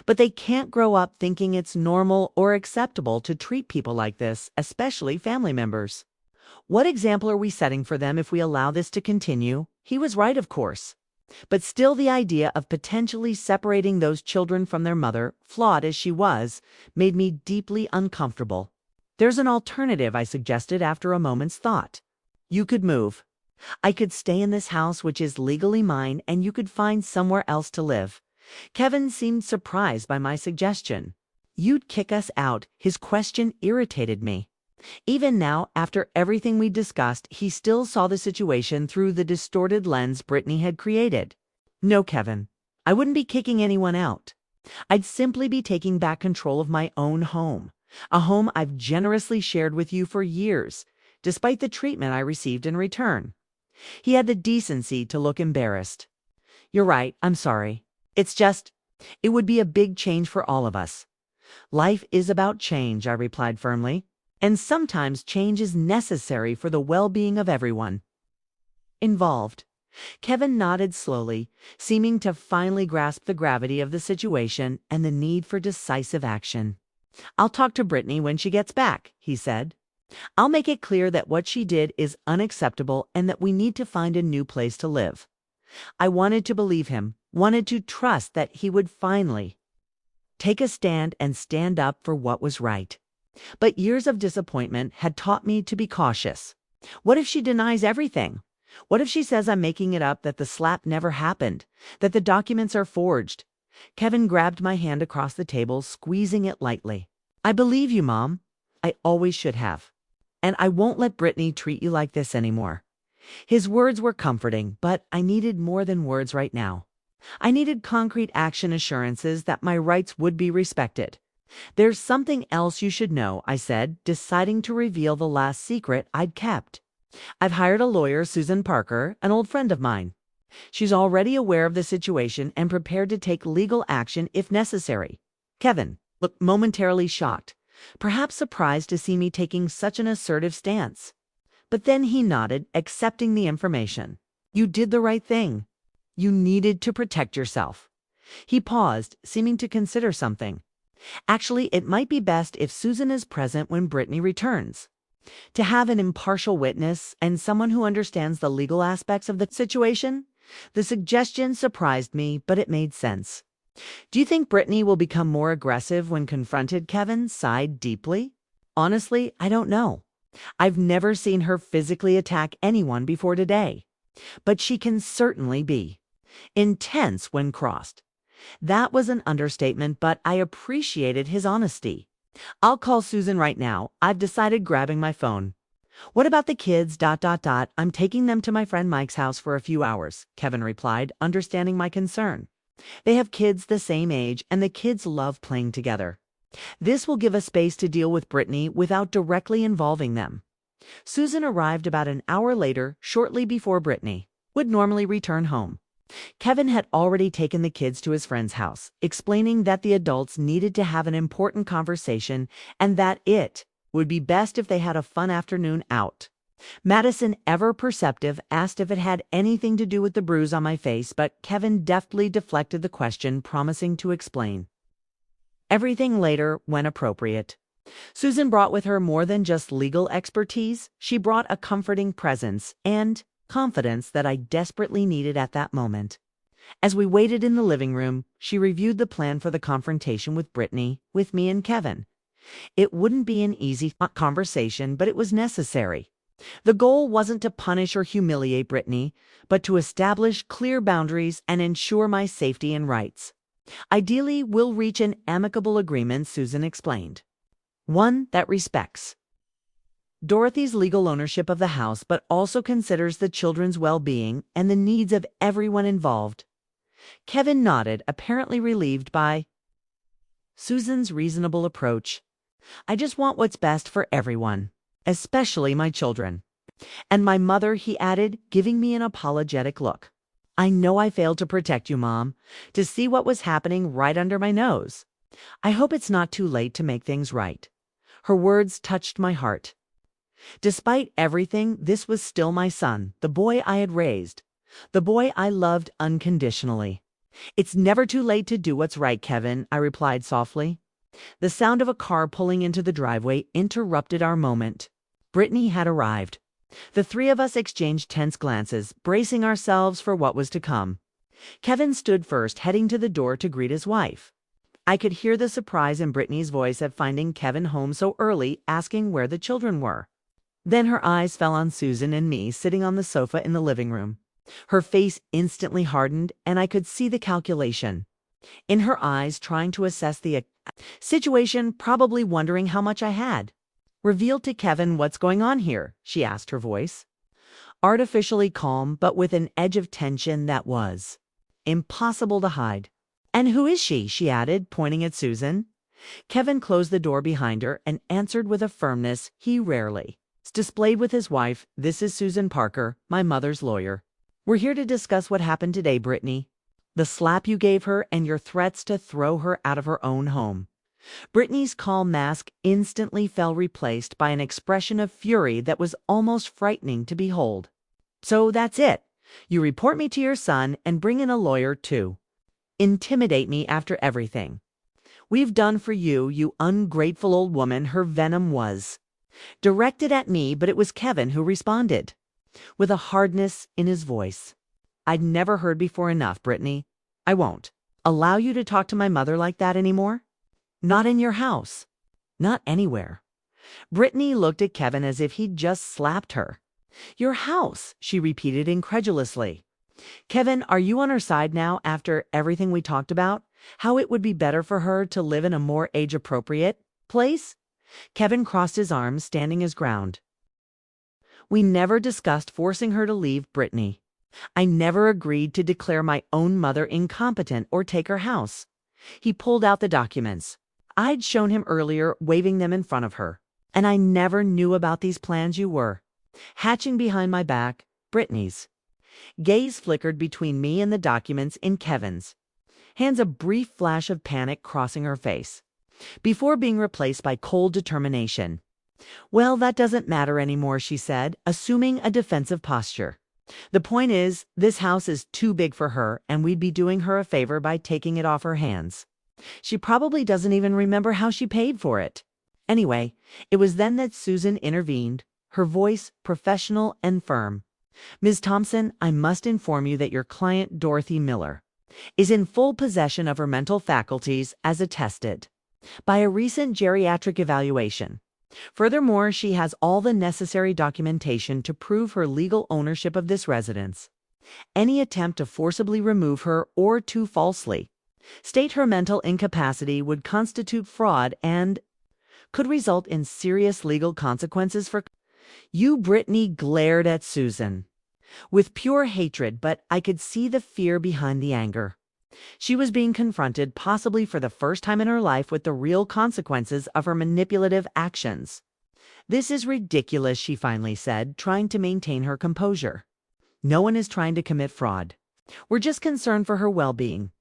But they can't grow up thinking it's normal or acceptable to treat people like this, especially family members. What example are we setting for them if we allow this to continue? He was right, of course. But still, the idea of potentially separating those children from their mother, flawed as she was, made me deeply uncomfortable. There's an alternative, I suggested after a moment's thought. You could move. I could stay in this house, which is legally mine, and you could find somewhere else to live. Kevin seemed surprised by my suggestion. You'd kick us out? His question irritated me. Even now, after everything we discussed, he still saw the situation through the distorted lens Brittany had created. No, Kevin, I wouldn't be kicking anyone out. I'd simply be taking back control of my own home, a home I've generously shared with you for years, despite the treatment I received in return. He had the decency to look embarrassed. You're right, I'm sorry. It would be a big change for all of us. Life is about change, I replied firmly, and sometimes change is necessary for the well-being of everyone involved. Kevin nodded slowly, seeming to finally grasp the gravity of the situation and the need for decisive action. I'll talk to Brittany when she gets back, he said. I'll make it clear that what she did is unacceptable and that we need to find a new place to live. I wanted to believe him, wanted to trust that he would finally take a stand and stand up for what was right. But years of disappointment had taught me to be cautious. What if she denies everything? What if she says I'm making it up, that the slap never happened, that the documents are forged? Kevin grabbed my hand across the table, squeezing it lightly. I believe you, Mom. I always should have. And I won't let Brittany treat you like this anymore. His words were comforting, but I needed more than words right now. I needed concrete action assurances that my rights would be respected. There's something else you should know, I said, deciding to reveal the last secret I'd kept. I've hired a lawyer, Susan Parker, an old friend of mine. She's already aware of the situation and prepared to take legal action if necessary. Kevin looked momentarily shocked, perhaps surprised to see me taking such an assertive stance. But then he nodded, accepting the information. You did the right thing. You needed to protect yourself. He paused, seeming to consider something. Actually, it might be best if Susan is present when Brittany returns. To have an impartial witness and someone who understands the legal aspects of the situation? The suggestion surprised me, but it made sense. Do you think Brittany will become more aggressive when confronted? Kevin sighed deeply. Honestly, I don't know. I've never seen her physically attack anyone before today. But she can certainly be intense when crossed. That was an understatement, but I appreciated his honesty. I'll call Susan right now. I've decided, grabbing my phone. What about the kids? I'm taking them to my friend Mike's house for a few hours, Kevin replied, understanding my concern. They have kids the same age, and the kids love playing together. This will give us space to deal with Brittany without directly involving them. Susan arrived about an hour later, shortly before Brittany would normally return home. Kevin had already taken the kids to his friend's house, explaining that the adults needed to have an important conversation and that it would be best if they had a fun afternoon out. Madison, ever perceptive, asked if it had anything to do with the bruise on my face, but Kevin deftly deflected the question, promising to explain everything later when appropriate. Susan brought with her more than just legal expertise. She brought a comforting presence and confidence that I desperately needed at that moment. As we waited in the living room, she reviewed the plan for the confrontation with Brittany, with me and Kevin. It wouldn't be an easy conversation, but it was necessary. The goal wasn't to punish or humiliate Brittany, but to establish clear boundaries and ensure my safety and rights. Ideally, we'll reach an amicable agreement, Susan explained. One that respects Dorothy's legal ownership of the house, but also considers the children's well-being and the needs of everyone involved. Kevin nodded, apparently relieved by Susan's reasonable approach. I just want what's best for everyone, especially my children. And my mother, he added, giving me an apologetic look. I know I failed to protect you, Mom, to see what was happening right under my nose. I hope it's not too late to make things right. Her words touched my heart. Despite everything, this was still my son, the boy I had raised, the boy I loved unconditionally. It's never too late to do what's right, Kevin, I replied softly. The sound of a car pulling into the driveway interrupted our moment. Brittany had arrived. The three of us exchanged tense glances, bracing ourselves for what was to come. Kevin stood first, heading to the door to greet his wife. I could hear the surprise in Brittany's voice at finding Kevin home so early, asking where the children were. Then her eyes fell on Susan and me sitting on the sofa in the living room. Her face instantly hardened, and I could see the calculation in her eyes, trying to assess the situation, probably wondering how much I had Reveal to Kevin what's going on here, she asked, her voice artificially calm but with an edge of tension that was impossible to hide. And who is she? She added, pointing at Susan. Kevin closed the door behind her and answered with a firmness he rarely displayed with his wife. This is Susan Parker, my mother's lawyer. We're here to discuss what happened today, Brittany. The slap you gave her and your threats to throw her out of her own home. Brittany's calm mask instantly fell, replaced by an expression of fury that was almost frightening to behold. So that's it. You report me to your son and bring in a lawyer too. Intimidate me after everything we've done for you, you ungrateful old woman. Her venom was directed at me, but it was Kevin who responded, with a hardness in his voice I'd never heard before. Enough, Brittany. I won't allow you to talk to my mother like that anymore. Not in your house. Not anywhere. Brittany looked at Kevin as if he'd just slapped her. Your house, she repeated incredulously. Kevin, are you on her side now after everything we talked about? How it would be better for her to live in a more age-appropriate place? Kevin crossed his arms, standing his ground. We never discussed forcing her to leave, Brittany. I never agreed to declare my own mother incompetent or take her house. He pulled out the documents I'd shown him earlier, waving them in front of her. And I never knew about these plans you were hatching behind my back. Brittany's gaze flickered between me and the documents in Kevin's hands, a brief flash of panic crossing her face, before being replaced by cold determination. Well, that doesn't matter anymore, she said, assuming a defensive posture. The point is, this house is too big for her, and we'd be doing her a favor by taking it off her hands. She probably doesn't even remember how she paid for it. Anyway, it was then that Susan intervened, her voice professional and firm. Ms. Thompson, I must inform you that your client, Dorothy Miller, is in full possession of her mental faculties as attested by a recent geriatric evaluation. Furthermore, she has all the necessary documentation to prove her legal ownership of this residence. Any attempt to forcibly remove her or to falsely state her mental incapacity would constitute fraud and could result in serious legal consequences for you. Brittany glared at Susan with pure hatred, but I could see the fear behind the anger. She was being confronted, possibly for the first time in her life, with the real consequences of her manipulative actions. This is ridiculous, she finally said, trying to maintain her composure. No one is trying to commit fraud. We're just concerned for her well-being.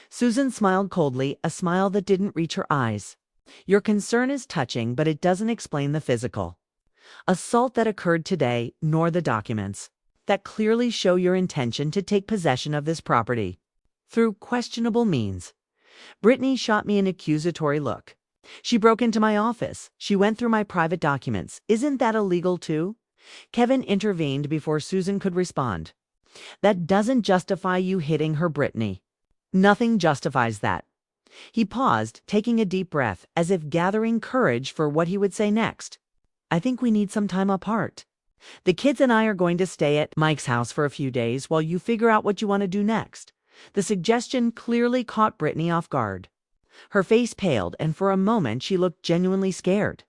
Susan smiled coldly, a smile that didn't reach her eyes. Your concern is touching, but it doesn't explain the physical assault that occurred today, nor the documents that clearly show your intention to take possession of this property through questionable means. Brittany shot me an accusatory look. She broke into my office. She went through my private documents. Isn't that illegal too? Kevin intervened before Susan could respond. That doesn't justify you hitting her, Brittany. Nothing justifies that. He paused, taking a deep breath, as if gathering courage for what he would say next. I think we need some time apart. The kids and I are going to stay at Mike's house for a few days while you figure out what you want to do next. The suggestion clearly caught Brittany off guard. Her face paled, and for a moment she looked genuinely scared.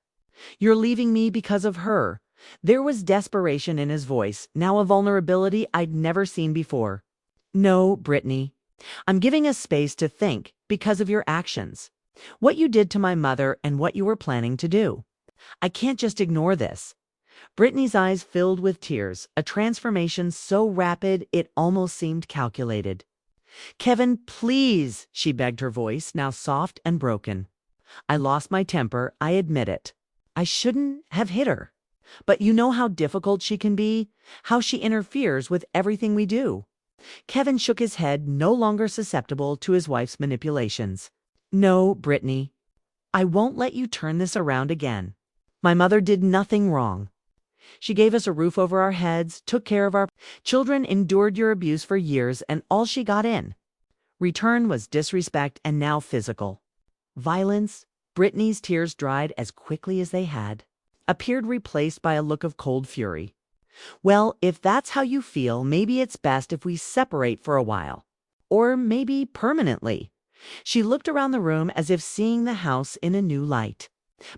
You're leaving me because of her. There was desperation in his voice, now a vulnerability I'd never seen before. No, Brittany. I'm giving us space to think because of your actions. What you did to my mother and what you were planning to do. I can't just ignore this. Brittany's eyes filled with tears, a transformation so rapid it almost seemed calculated. Kevin, please, she begged, her voice now soft and broken. I lost my temper, I admit it. I shouldn't have hit her. But you know how difficult she can be, how she interferes with everything we do. Kevin shook his head, no longer susceptible to his wife's manipulations. No, Brittany. I won't let you turn this around again. My mother did nothing wrong. She gave us a roof over our heads, took care of our children, endured your abuse for years, and all she got in return was disrespect and now physical violence. Brittany's tears dried as quickly as they had appeared, replaced by a look of cold fury. Well, if that's how you feel, maybe it's best if we separate for a while. Or maybe permanently. She looked around the room as if seeing the house in a new light.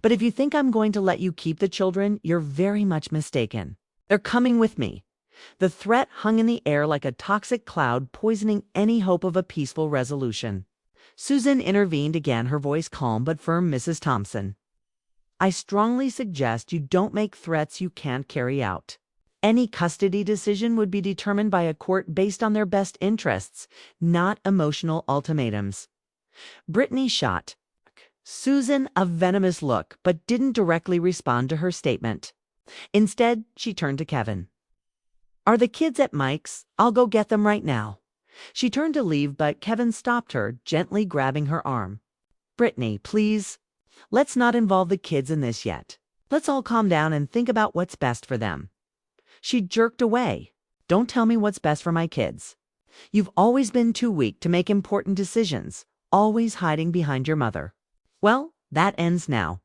But if you think I'm going to let you keep the children, you're very much mistaken. They're coming with me." The threat hung in the air like a toxic cloud, poisoning any hope of a peaceful resolution. Susan intervened again, her voice calm but firm. "Mrs. Thompson, I strongly suggest you don't make threats you can't carry out. Any custody decision would be determined by a court based on their best interests, not emotional ultimatums." Brittany shot Susan a venomous look, but didn't directly respond to her statement. Instead, she turned to Kevin. "Are the kids at Mike's? I'll go get them right now." She turned to leave, but Kevin stopped her, gently grabbing her arm. "Brittany, please. Let's not involve the kids in this yet. Let's all calm down and think about what's best for them." She jerked away. "Don't tell me what's best for my kids. You've always been too weak to make important decisions, always hiding behind your mother. Well, that ends now."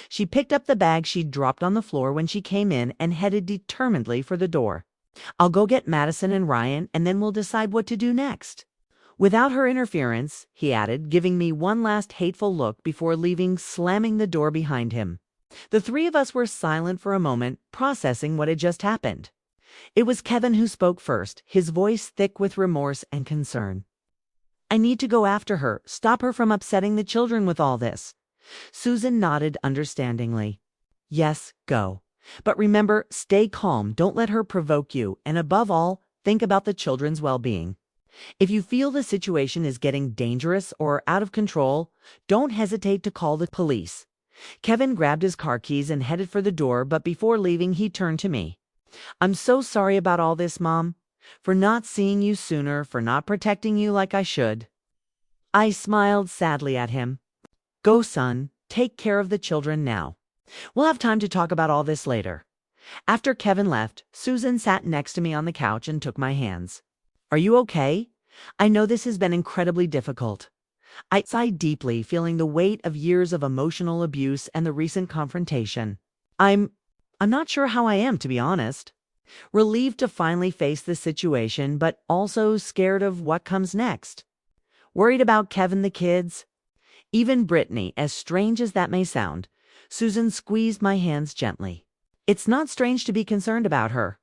She picked up the bag she'd dropped on the floor when she came in and headed determinedly for the door. "I'll go get Madison and Ryan, and then we'll decide what to do next." "Without her interference," he added, giving me one last hateful look before leaving, slamming the door behind him. The three of us were silent for a moment, processing what had just happened. It was Kevin who spoke first, his voice thick with remorse and concern. "I need to go after her, stop her from upsetting the children with all this." Susan nodded understandingly. "Yes, go. But remember, stay calm, don't let her provoke you, and above all, think about the children's well-being. If you feel the situation is getting dangerous or out of control, don't hesitate to call the police." Kevin grabbed his car keys and headed for the door, but before leaving, he turned to me. "I'm so sorry about all this, Mom. For not seeing you sooner, for not protecting you like I should." I smiled sadly at him. "Go, son. Take care of the children now. We'll have time to talk about all this later." After Kevin left, Susan sat next to me on the couch and took my hands. "Are you okay? I know this has been incredibly difficult." I sighed deeply, feeling the weight of years of emotional abuse and the recent confrontation. I'm not sure how I am, to be honest. Relieved to finally face the situation, but also scared of what comes next. Worried about Kevin, the kids. Even Brittany, as strange as that may sound. Susan squeezed my hands gently. "It's not strange to be concerned about her.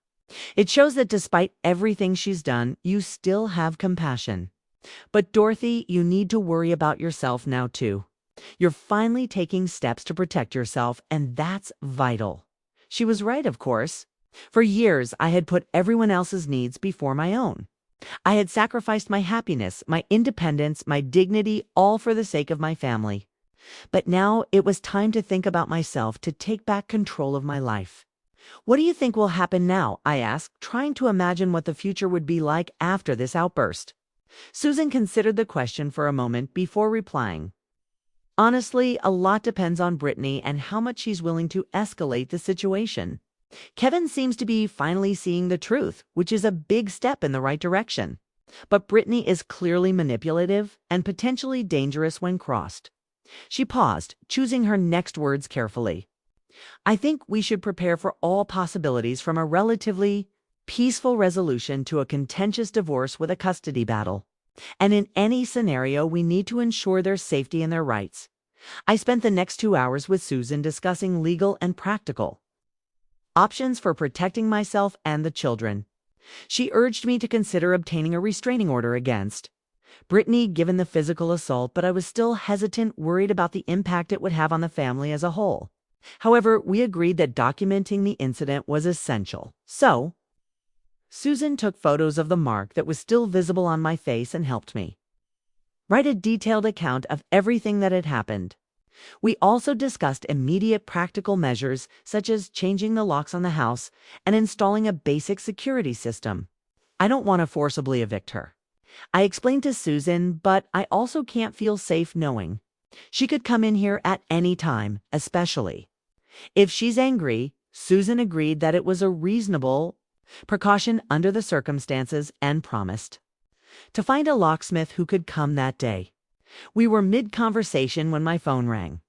It shows that despite everything she's done, you still have compassion. But Dorothy, you need to worry about yourself now too. You're finally taking steps to protect yourself, and that's vital." She was right, of course. For years, I had put everyone else's needs before my own. I had sacrificed my happiness, my independence, my dignity, all for the sake of my family. But now it was time to think about myself, to take back control of my life. "What do you think will happen now?" I asked, trying to imagine what the future would be like after this outburst. Susan considered the question for a moment before replying. "Honestly, a lot depends on Brittany and how much she's willing to escalate the situation. Kevin seems to be finally seeing the truth, which is a big step in the right direction. But Brittany is clearly manipulative and potentially dangerous when crossed." She paused, choosing her next words carefully. "I think we should prepare for all possibilities, from a relatively peaceful resolution to a contentious divorce with a custody battle. And in any scenario, we need to ensure their safety and their rights." I spent the next 2 hours with Susan discussing legal and practical options for protecting myself and the children. She urged me to consider obtaining a restraining order against Brittany, given the physical assault, but I was still hesitant, worried about the impact it would have on the family as a whole. However, we agreed that documenting the incident was essential. So, Susan took photos of the mark that was still visible on my face and helped me write a detailed account of everything that had happened. We also discussed immediate practical measures, such as changing the locks on the house and installing a basic security system. "I don't want to forcibly evict her," I explained to Susan, "but I also can't feel safe knowing she could come in here at any time, especially if she's angry." Susan agreed that it was a reasonable precaution under the circumstances and promised to find a locksmith who could come that day. We were mid-conversation when my phone rang.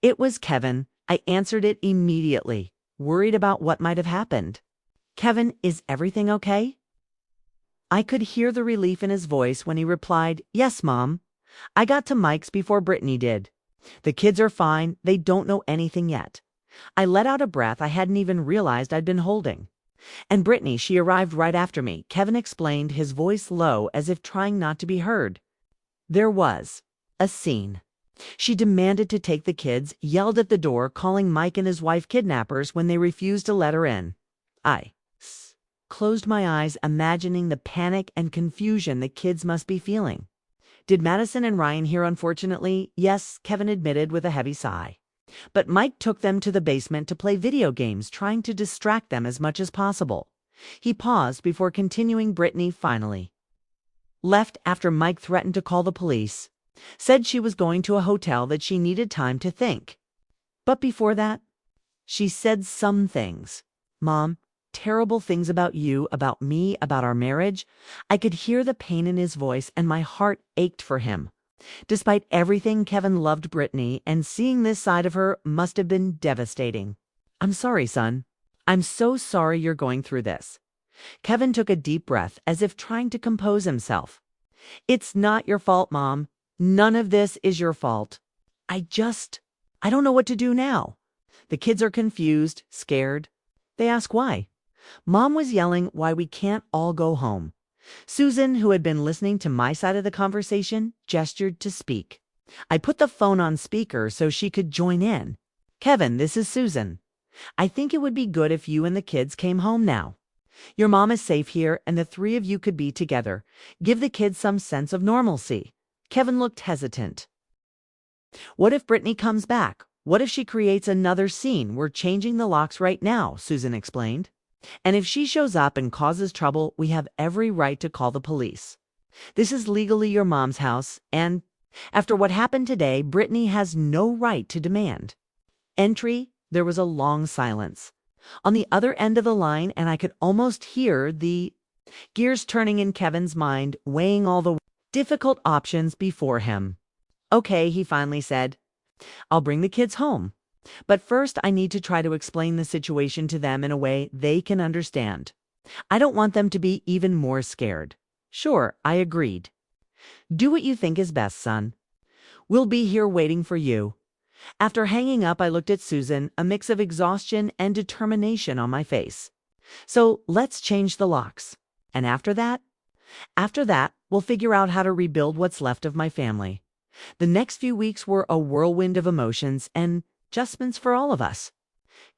It was Kevin. I answered it immediately, worried about what might have happened. "Kevin, is everything okay?" I could hear the relief in his voice when he replied, "Yes, Mom. I got to Mike's before Brittany did. The kids are fine. They don't know anything yet. I let out a breath I hadn't even realized I'd been holding. And Brittany, she arrived right after me, Kevin explained, his voice low as if trying not to be heard. There was a scene. She demanded to take the kids, yelled at the door, calling Mike and his wife kidnappers when they refused to let her in. I closed my eyes, imagining the panic and confusion the kids must be feeling. Did Madison and Ryan hear? Unfortunately, yes, Kevin admitted with a heavy sigh. But Mike took them to the basement to play video games, trying to distract them as much as possible. He paused before continuing. Brittany finally left after Mike threatened to call the police, said she was going to a hotel, that she needed time to think. But before that, she said some things. Mom, terrible things about you, about me, about our marriage. I could hear the pain in his voice and my heart ached for him. Despite everything, Kevin loved Brittany, and seeing this side of her must have been devastating. I'm sorry, son. I'm so sorry you're going through this. Kevin took a deep breath as if trying to compose himself. It's not your fault, Mom. None of this is your fault. I don't know what to do now. The kids are confused, scared. They ask why. Mom was yelling why we can't all go home. Susan, who had been listening to my side of the conversation, gestured to speak. I put the phone on speaker so she could join in. Kevin, this is Susan. I think it would be good if you and the kids came home now. Your mom is safe here, and the three of you could be together. Give the kids some sense of normalcy. Kevin looked hesitant. What if Brittany comes back? What if she creates another scene? We're changing the locks right now, Susan explained. And if she shows up and causes trouble, we have every right to call the police. This is legally your mom's house, and after what happened today, Brittany has no right to demand entry. There was a long silence on the other end of the line, and I could almost hear the gears turning in Kevin's mind, weighing all the difficult options before him. Okay, he finally said. I'll bring the kids home. But first, I need to try to explain the situation to them in a way they can understand. I don't want them to be even more scared. Sure, I agreed. Do what you think is best, son. We'll be here waiting for you. After hanging up, I looked at Susan, a mix of exhaustion and determination on my face. So let's change the locks. And after that, we'll figure out how to rebuild what's left of my family. The next few weeks were a whirlwind of emotions and adjustments for all of us.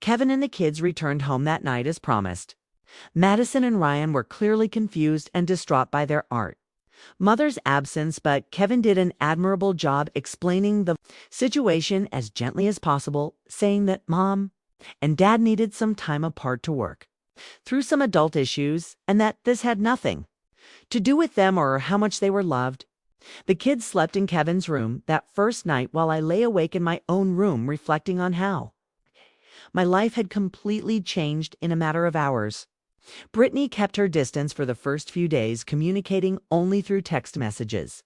Kevin and the kids returned home that night as promised. Madison and Ryan were clearly confused and distraught by their art. Mother's absence, but Kevin did an admirable job explaining the situation as gently as possible, saying that Mom and Dad needed some time apart to work through some adult issues, and that this had nothing to do with them or how much they were loved. The kids slept in Kevin's room that first night while I lay awake in my own room, reflecting on how my life had completely changed in a matter of hours. Brittany kept her distance for the first few days, communicating only through text messages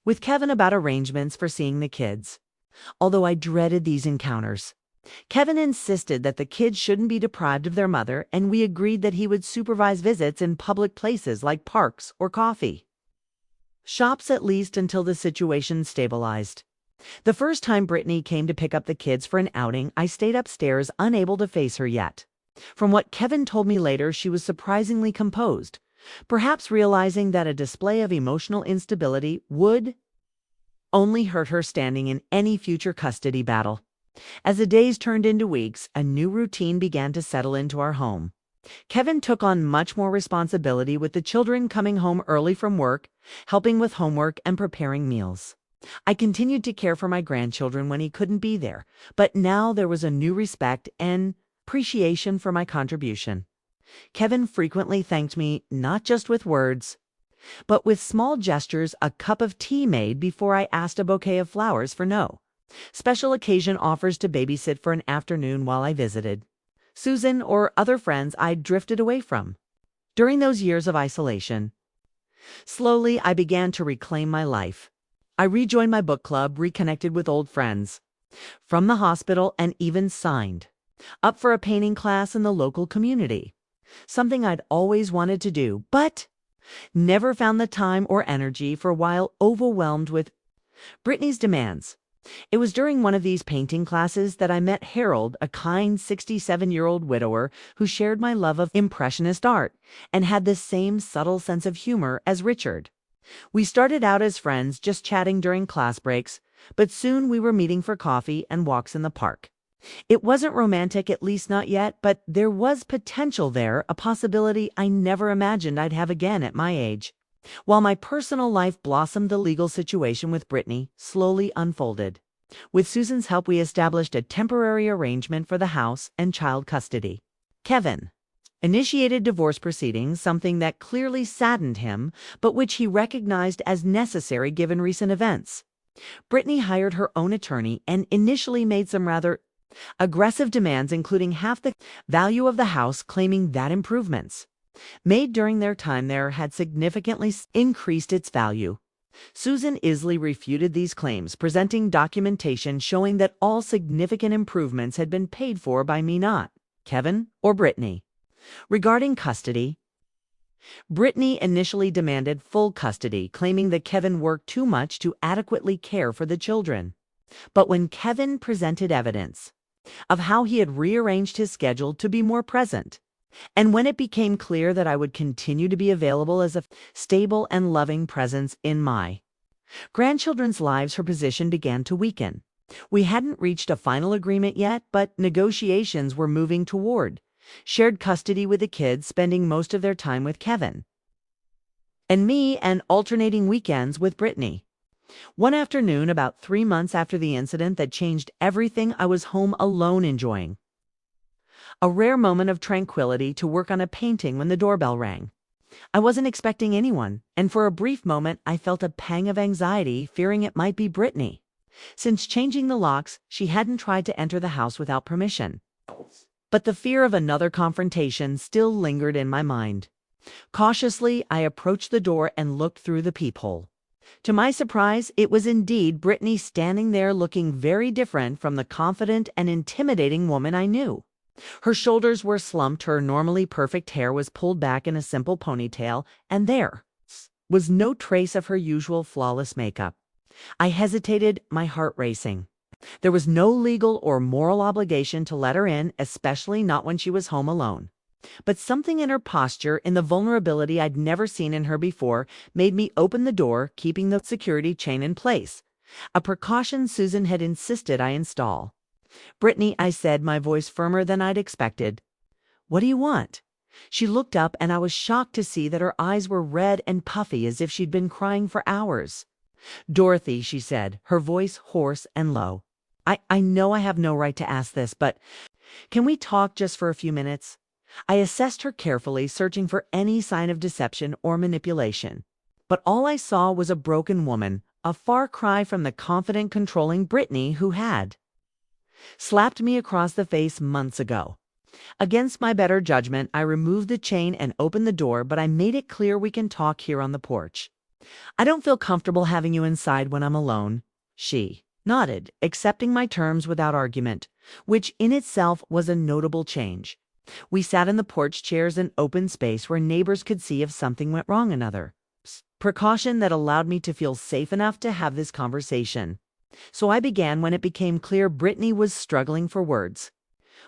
with Kevin about arrangements for seeing the kids. Although I dreaded these encounters, Kevin insisted that the kids shouldn't be deprived of their mother, and we agreed that he would supervise visits in public places like parks or coffee shops, at least until the situation stabilized. The first time Brittany came to pick up the kids for an outing, I stayed upstairs, unable to face her yet. From what Kevin told me later, she was surprisingly composed, perhaps realizing that a display of emotional instability would only hurt her standing in any future custody battle. As the days turned into weeks, a new routine began to settle into our home. Kevin took on much more responsibility, with the children coming home early from work, helping with homework and preparing meals. I continued to care for my grandchildren when he couldn't be there, but now there was a new respect and appreciation for my contribution. Kevin frequently thanked me, not just with words, but with small gestures, a cup of tea made before I asked, a bouquet of flowers for no special occasion, offers to babysit for an afternoon while I visited Susan or other friends I'd drifted away from. During those years of isolation, slowly I began to reclaim my life. I rejoined my book club, reconnected with old friends from the hospital, and even signed up for a painting class in the local community, something I'd always wanted to do, but never found the time or energy for while overwhelmed with Brittany's demands. It was during one of these painting classes that I met Harold, a kind 67-year-old widower who shared my love of Impressionist art and had the same subtle sense of humor as Richard. We started out as friends, just chatting during class breaks, but soon we were meeting for coffee and walks in the park. It wasn't romantic, at least not yet, but there was potential there, a possibility I never imagined I'd have again at my age. While my personal life blossomed, the legal situation with Brittany slowly unfolded. With Susan's help, we established a temporary arrangement for the house and child custody. Kevin initiated divorce proceedings, something that clearly saddened him, but which he recognized as necessary given recent events. Brittany hired her own attorney and initially made some rather aggressive demands, including half the value of the house, claiming that improvements made during their time there had significantly increased its value. Susan Isley refuted these claims, presenting documentation showing that all significant improvements had been paid for by me, not Kevin or Brittany. Regarding custody, Brittany initially demanded full custody, claiming that Kevin worked too much to adequately care for the children. But when Kevin presented evidence of how he had rearranged his schedule to be more present, and when it became clear that I would continue to be available as a stable and loving presence in my grandchildren's lives, her position began to weaken. We hadn't reached a final agreement yet, but negotiations were moving toward shared custody with the kids, spending most of their time with Kevin and me, and alternating weekends with Brittany. One afternoon, about 3 months after the incident that changed everything, I was home alone enjoying a rare moment of tranquility to work on a painting when the doorbell rang. I wasn't expecting anyone, and for a brief moment I felt a pang of anxiety, fearing it might be Brittany. Since changing the locks, she hadn't tried to enter the house without permission. But the fear of another confrontation still lingered in my mind. Cautiously, I approached the door and looked through the peephole. To my surprise, it was indeed Brittany, standing there looking very different from the confident and intimidating woman I knew. Her shoulders were slumped, her normally perfect hair was pulled back in a simple ponytail, and there was no trace of her usual flawless makeup. I hesitated, my heart racing. There was no legal or moral obligation to let her in, especially not when she was home alone. But something in her posture, in the vulnerability I'd never seen in her before, made me open the door, keeping the security chain in place, a precaution Susan had insisted I install. "Brittany," I said, my voice firmer than I'd expected. "What do you want?" She looked up, and I was shocked to see that her eyes were red and puffy, as if she'd been crying for hours. "Dorothy," she said, her voice hoarse and low. I know I have no right to ask this, but can we talk just for a few minutes?" I assessed her carefully, searching for any sign of deception or manipulation. But all I saw was a broken woman, a far cry from the confident, controlling Brittany who had slapped me across the face months ago. Against my better judgment, I removed the chain and opened the door, but I made it clear we can talk here on the porch. "I don't feel comfortable having you inside when I'm alone." She nodded, accepting my terms without argument, which in itself was a notable change. We sat in the porch chairs, an open space where neighbors could see if something went wrong, another precaution that allowed me to feel safe enough to have this conversation. So I began when it became clear Brittany was struggling for words.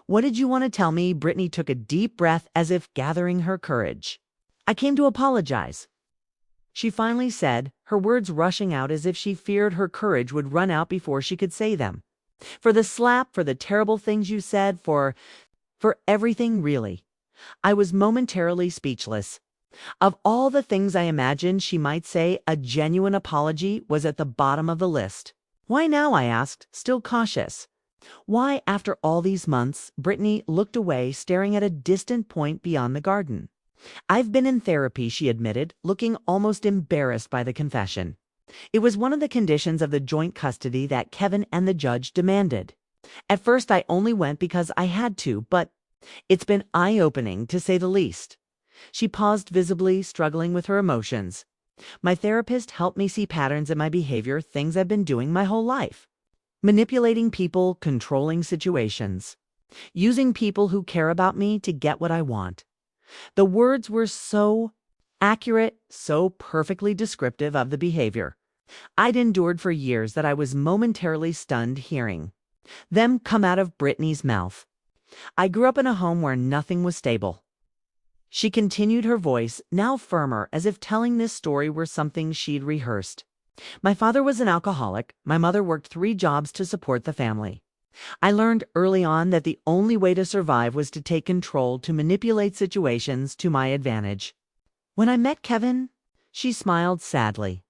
"What did you want to tell me?" Brittany took a deep breath, as if gathering her courage. "I came to apologize," she finally said, her words rushing out as if she feared her courage would run out before she could say them. "For the slap, for the terrible things you said, for everything, really." I was momentarily speechless. Of all the things I imagined she might say, a genuine apology was at the bottom of the list. "Why now?" I asked, still cautious. "Why, after all these months?" Brittany looked away, staring at a distant point beyond the garden. "I've been in therapy," she admitted, looking almost embarrassed by the confession. "It was one of the conditions of the joint custody that Kevin and the judge demanded. At first I only went because I had to, but it's been eye-opening, to say the least." She paused, visibly struggling with her emotions. "My therapist helped me see patterns in my behavior, things I've been doing my whole life. Manipulating people, controlling situations, using people who care about me to get what I want." The words were so accurate, so perfectly descriptive of the behavior. I'd endured for years that I was momentarily stunned hearing them come out of Brittany's mouth. I grew up in a home where nothing was stable. She continued, her voice now firmer, as if telling this story were something she'd rehearsed. My father was an alcoholic. My mother worked 3 jobs to support the family. I learned early on that the only way to survive was to take control, to manipulate situations to my advantage. When I met Kevin, she smiled sadly.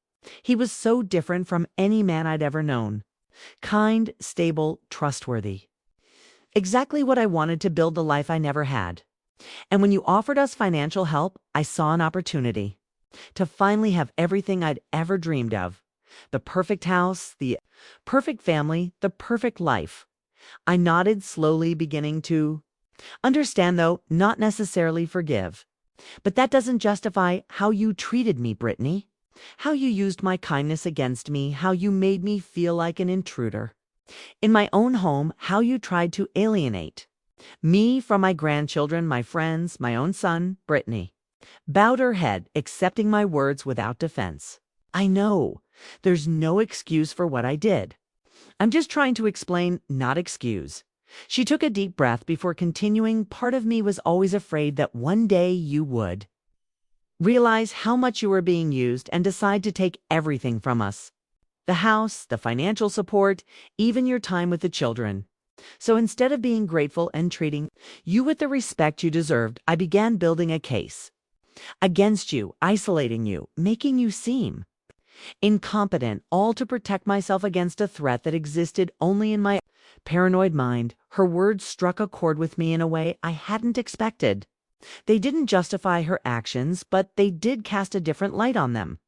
He was so different from any man I'd ever known. Kind, stable, trustworthy. Exactly what I wanted to build the life I never had. And when you offered us financial help, I saw an opportunity to finally have everything I'd ever dreamed of. The perfect house, the perfect family, the perfect life. I nodded slowly, beginning to understand, though not necessarily forgive. But that doesn't justify how you treated me, Brittany. How you used my kindness against me, how you made me feel like an intruder. In my own home, how you tried to alienate me from my grandchildren, my friends, my own son. Brittany bowed her head, accepting my words without defense. I know. There's no excuse for what I did. I'm just trying to explain, not excuse. She took a deep breath before continuing. Part of me was always afraid that one day you would realize how much you were being used and decide to take everything from us. The house, the financial support, even your time with the children. So instead of being grateful and treating you with the respect you deserved, I began building a case against you, isolating you, making you seem incompetent, all to protect myself against a threat that existed only in my paranoid mind. Her words struck a chord with me in a way I hadn't expected. They didn't justify her actions, but they did cast a different light on them.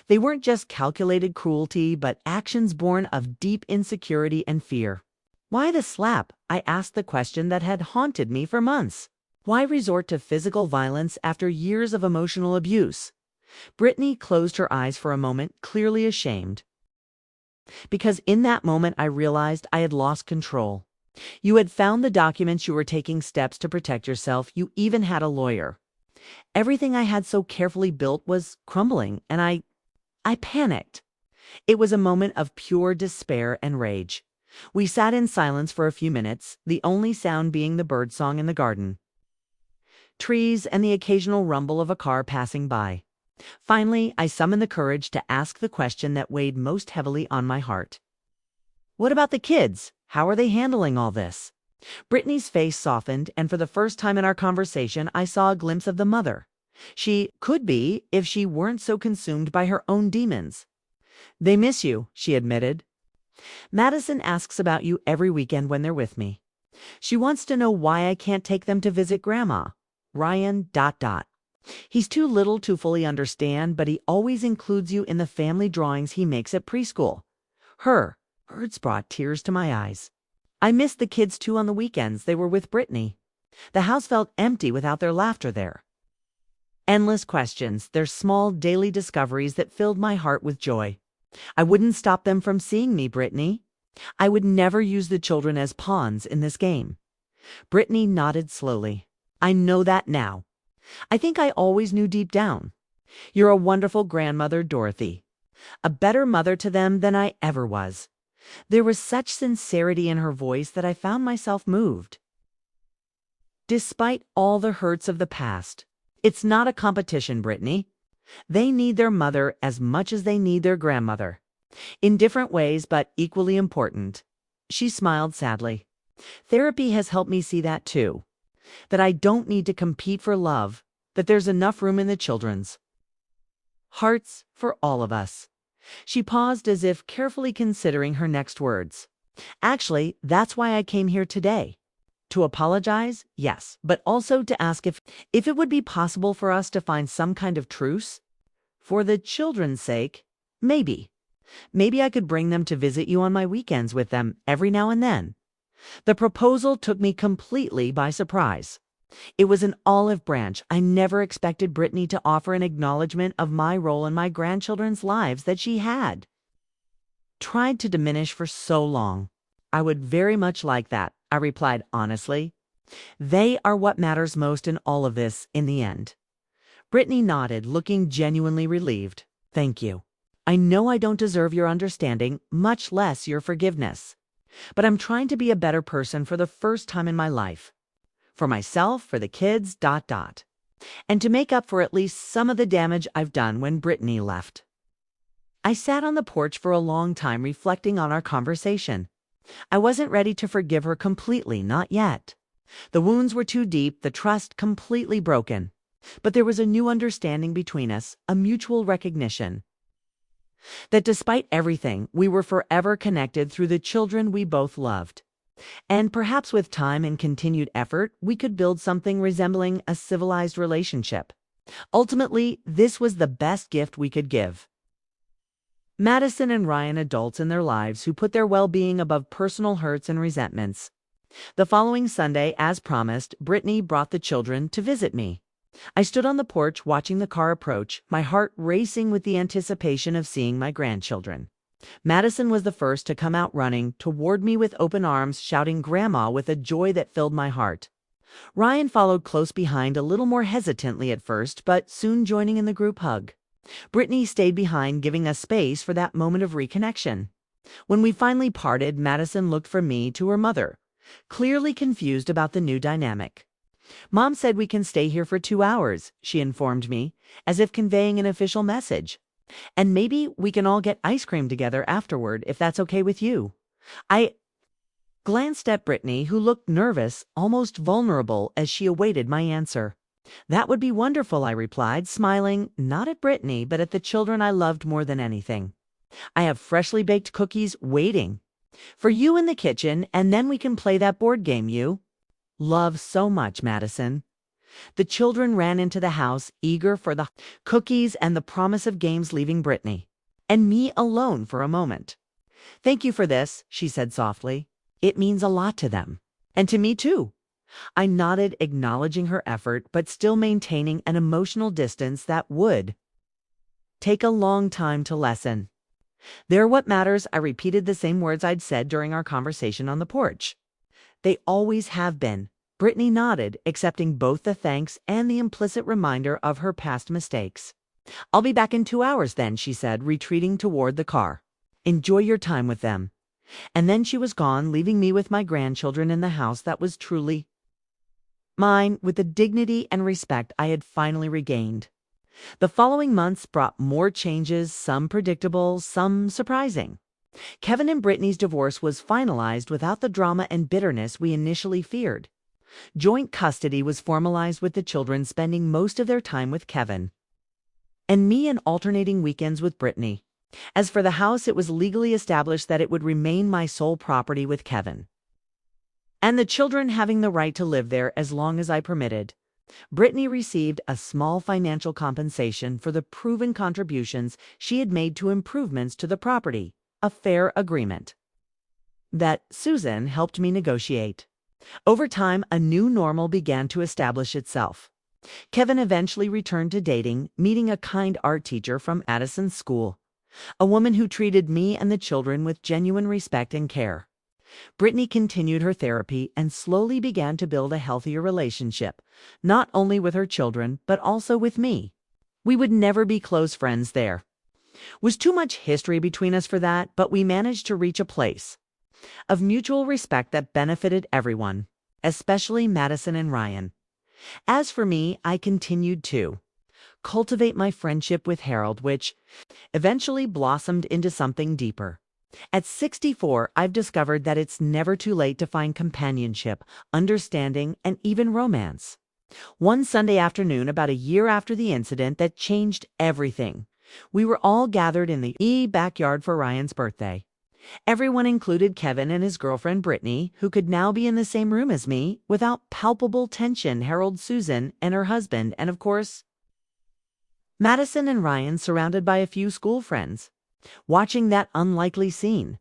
They weren't just calculated cruelty, but actions born of deep insecurity and fear. Why the slap? I asked the question that had haunted me for months. Why resort to physical violence after years of emotional abuse? Brittany closed her eyes for a moment, clearly ashamed. Because in that moment I realized I had lost control. You had found the documents, you were taking steps to protect yourself, you even had a lawyer. Everything I had so carefully built was crumbling, and I panicked. It was a moment of pure despair and rage. We sat in silence for a few minutes, the only sound being the birdsong in the garden, trees, and the occasional rumble of a car passing by. Finally, I summoned the courage to ask the question that weighed most heavily on my heart. What about the kids? How are they handling all this? Brittany's face softened, and for the first time in our conversation, I saw a glimpse of the mother she could be if she weren't so consumed by her own demons. They miss you, she admitted. Madison asks about you every weekend when they're with me. She wants to know why I can't take them to visit Grandma. Ryan... He's too little to fully understand, but he always includes you in the family drawings he makes at preschool. Words brought tears to my eyes. I missed the kids too on the weekends they were with Brittany. The house felt empty without their laughter there. Endless questions, their small daily discoveries that filled my heart with joy. I wouldn't stop them from seeing me, Brittany. I would never use the children as pawns in this game. Brittany nodded slowly. I know that now. I think I always knew deep down. You're a wonderful grandmother, Dorothy. A better mother to them than I ever was. There was such sincerity in her voice that I found myself moved. Despite all the hurts of the past, it's not a competition, Brittany. They need their mother as much as they need their grandmother. In different ways, but equally important. She smiled sadly. Therapy has helped me see that too. That I don't need to compete for love, that there's enough room in the children's hearts for all of us. She paused as if carefully considering her next words. Actually, that's why I came here today. To apologize, yes, but also to ask if it would be possible for us to find some kind of truce. For the children's sake, maybe. Maybe I could bring them to visit you on my weekends with them every now and then. The proposal took me completely by surprise. It was an olive branch. I never expected Brittany to offer an acknowledgement of my role in my grandchildren's lives that she had tried to diminish for so long. I would very much like that, I replied honestly. They are what matters most in all of this in the end. Brittany nodded, looking genuinely relieved. Thank you. I know I don't deserve your understanding, much less your forgiveness. But I'm trying to be a better person for the first time in my life. For myself, for the kids, ... And to make up for at least some of the damage I've done when Brittany left. I sat on the porch for a long time reflecting on our conversation. I wasn't ready to forgive her completely, not yet. The wounds were too deep, the trust completely broken. But there was a new understanding between us, a mutual recognition. That despite everything, we were forever connected through the children we both loved. And perhaps with time and continued effort, we could build something resembling a civilized relationship. Ultimately, this was the best gift we could give. Madison and Ryan, adults in their lives who put their well-being above personal hurts and resentments. The following Sunday, as promised, Brittany brought the children to visit me. I stood on the porch watching the car approach, my heart racing with the anticipation of seeing my grandchildren. Madison was the first to come out running toward me with open arms, shouting "Grandma" with a joy that filled my heart. Ryan followed close behind, a little more hesitantly at first, but soon joining in the group hug. Brittany stayed behind, giving us space for that moment of reconnection. When we finally parted, Madison looked from me to her mother, clearly confused about the new dynamic. "Mom said we can stay here for 2 hours," she informed me, as if conveying an official message. "And maybe we can all get ice cream together afterward, if that's okay with you." I glanced at Brittany, who looked nervous, almost vulnerable, as she awaited my answer. "That would be wonderful," I replied, smiling, not at Brittany, but at the children I loved more than anything. "I have freshly baked cookies waiting for you in the kitchen, and then we can play that board game you love so much, Madison." The children ran into the house, eager for the cookies and the promise of games, leaving Brittany and me alone for a moment. "Thank you for this," she said softly. "It means a lot to them. And to me too." I nodded, acknowledging her effort, but still maintaining an emotional distance that would take a long time to lessen. "They're what matters," I repeated the same words I'd said during our conversation on the porch. "They always have been." Brittany nodded, accepting both the thanks and the implicit reminder of her past mistakes. "I'll be back in 2 hours then," she said, retreating toward the car. "Enjoy your time with them." And then she was gone, leaving me with my grandchildren in the house that was truly mine, with the dignity and respect I had finally regained. The following months brought more changes, some predictable, some surprising. Kevin and Brittany's divorce was finalized without the drama and bitterness we initially feared. Joint custody was formalized, with the children spending most of their time with Kevin, and me in alternating weekends with Brittany. As for the house, it was legally established that it would remain my sole property, with Kevin and the children having the right to live there as long as I permitted. Brittany received a small financial compensation for the proven contributions she had made to improvements to the property, a fair agreement that Susan helped me negotiate. Over time, a new normal began to establish itself. Kevin eventually returned to dating, meeting a kind art teacher from Addison's school, a woman who treated me and the children with genuine respect and care. Brittany continued her therapy and slowly began to build a healthier relationship, not only with her children, but also with me. We would never be close friends there. Was too much history between us for that, but we managed to reach a place of mutual respect that benefited everyone, especially Madison and Ryan. As for me, I continued to cultivate my friendship with Harold, which eventually blossomed into something deeper. At 64, I've discovered that it's never too late to find companionship, understanding, and even romance. One Sunday afternoon, about a year after the incident that changed everything, we were all gathered in the backyard for Ryan's birthday. Everyone included Kevin and his girlfriend Brittany, who could now be in the same room as me without palpable tension, Harold, Susan, and her husband, and of course, Madison and Ryan, surrounded by a few school friends. Watching that unlikely scene,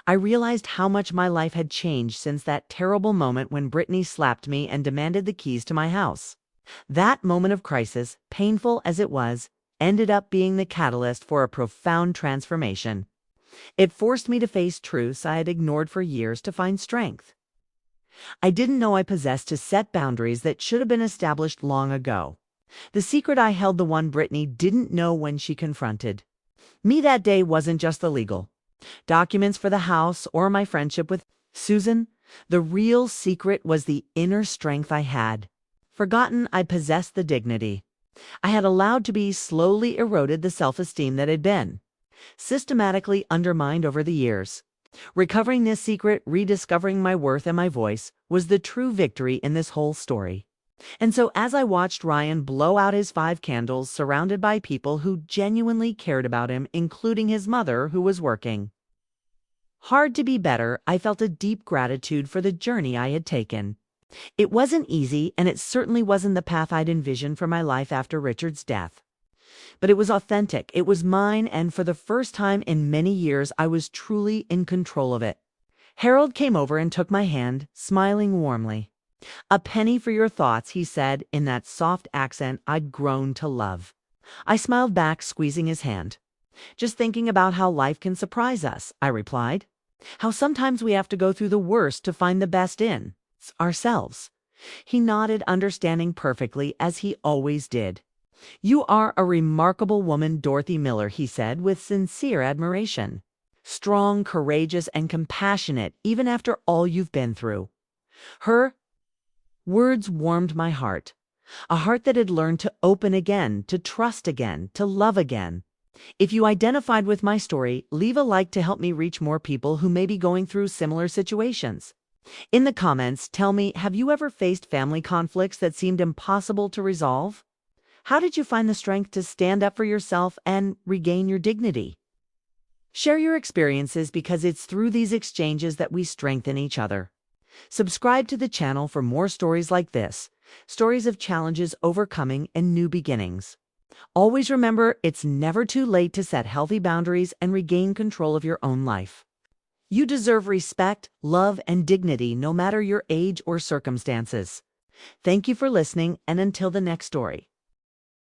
I realized how much my life had changed since that terrible moment when Brittany slapped me and demanded the keys to my house. That moment of crisis, painful as it was, ended up being the catalyst for a profound transformation. It forced me to face truths I had ignored for years to find strength I didn't know I possessed, to set boundaries that should have been established long ago. The secret I held, the one Brittany didn't know when she confronted Me that day wasn't just the legal documents for the house or my friendship with Susan. The real secret was the inner strength I had. Forgotten I possessed the dignity. I had allowed to be slowly eroded the self-esteem that had been systematically undermined over the years. Recovering this secret, rediscovering my worth and my voice, was the true victory in this whole story. And so as I watched Ryan blow out his 5 candles surrounded by people who genuinely cared about him, including his mother who was working hard to be better, I felt a deep gratitude for the journey I had taken. It wasn't easy, and it certainly wasn't the path I'd envisioned for my life after Richard's death. But it was authentic, it was mine, and for the first time in many years, I was truly in control of it. Harold came over and took my hand, smiling warmly. "A penny for your thoughts," he said in that soft accent I'd grown to love. I smiled back, squeezing his hand. "Just thinking about how life can surprise us," I replied. "How sometimes we have to go through the worst to find the best in ourselves." He nodded, understanding perfectly, as he always did. "You are a remarkable woman, Dorothy Miller," he said with sincere admiration. "Strong, courageous, and compassionate, even after all you've been through." Her words warmed my heart, a heart that had learned to open again, to trust again, to love again. If you identified with my story, leave a like to help me reach more people who may be going through similar situations. In the comments, tell me, have you ever faced family conflicts that seemed impossible to resolve? How did you find the strength to stand up for yourself and regain your dignity? Share your experiences, because it's through these exchanges that we strengthen each other. Subscribe to the channel for more stories like this, stories of challenges overcoming and new beginnings. Always remember, it's never too late to set healthy boundaries and regain control of your own life. You deserve respect, love, and dignity no matter your age or circumstances. Thank you for listening, and until the next story.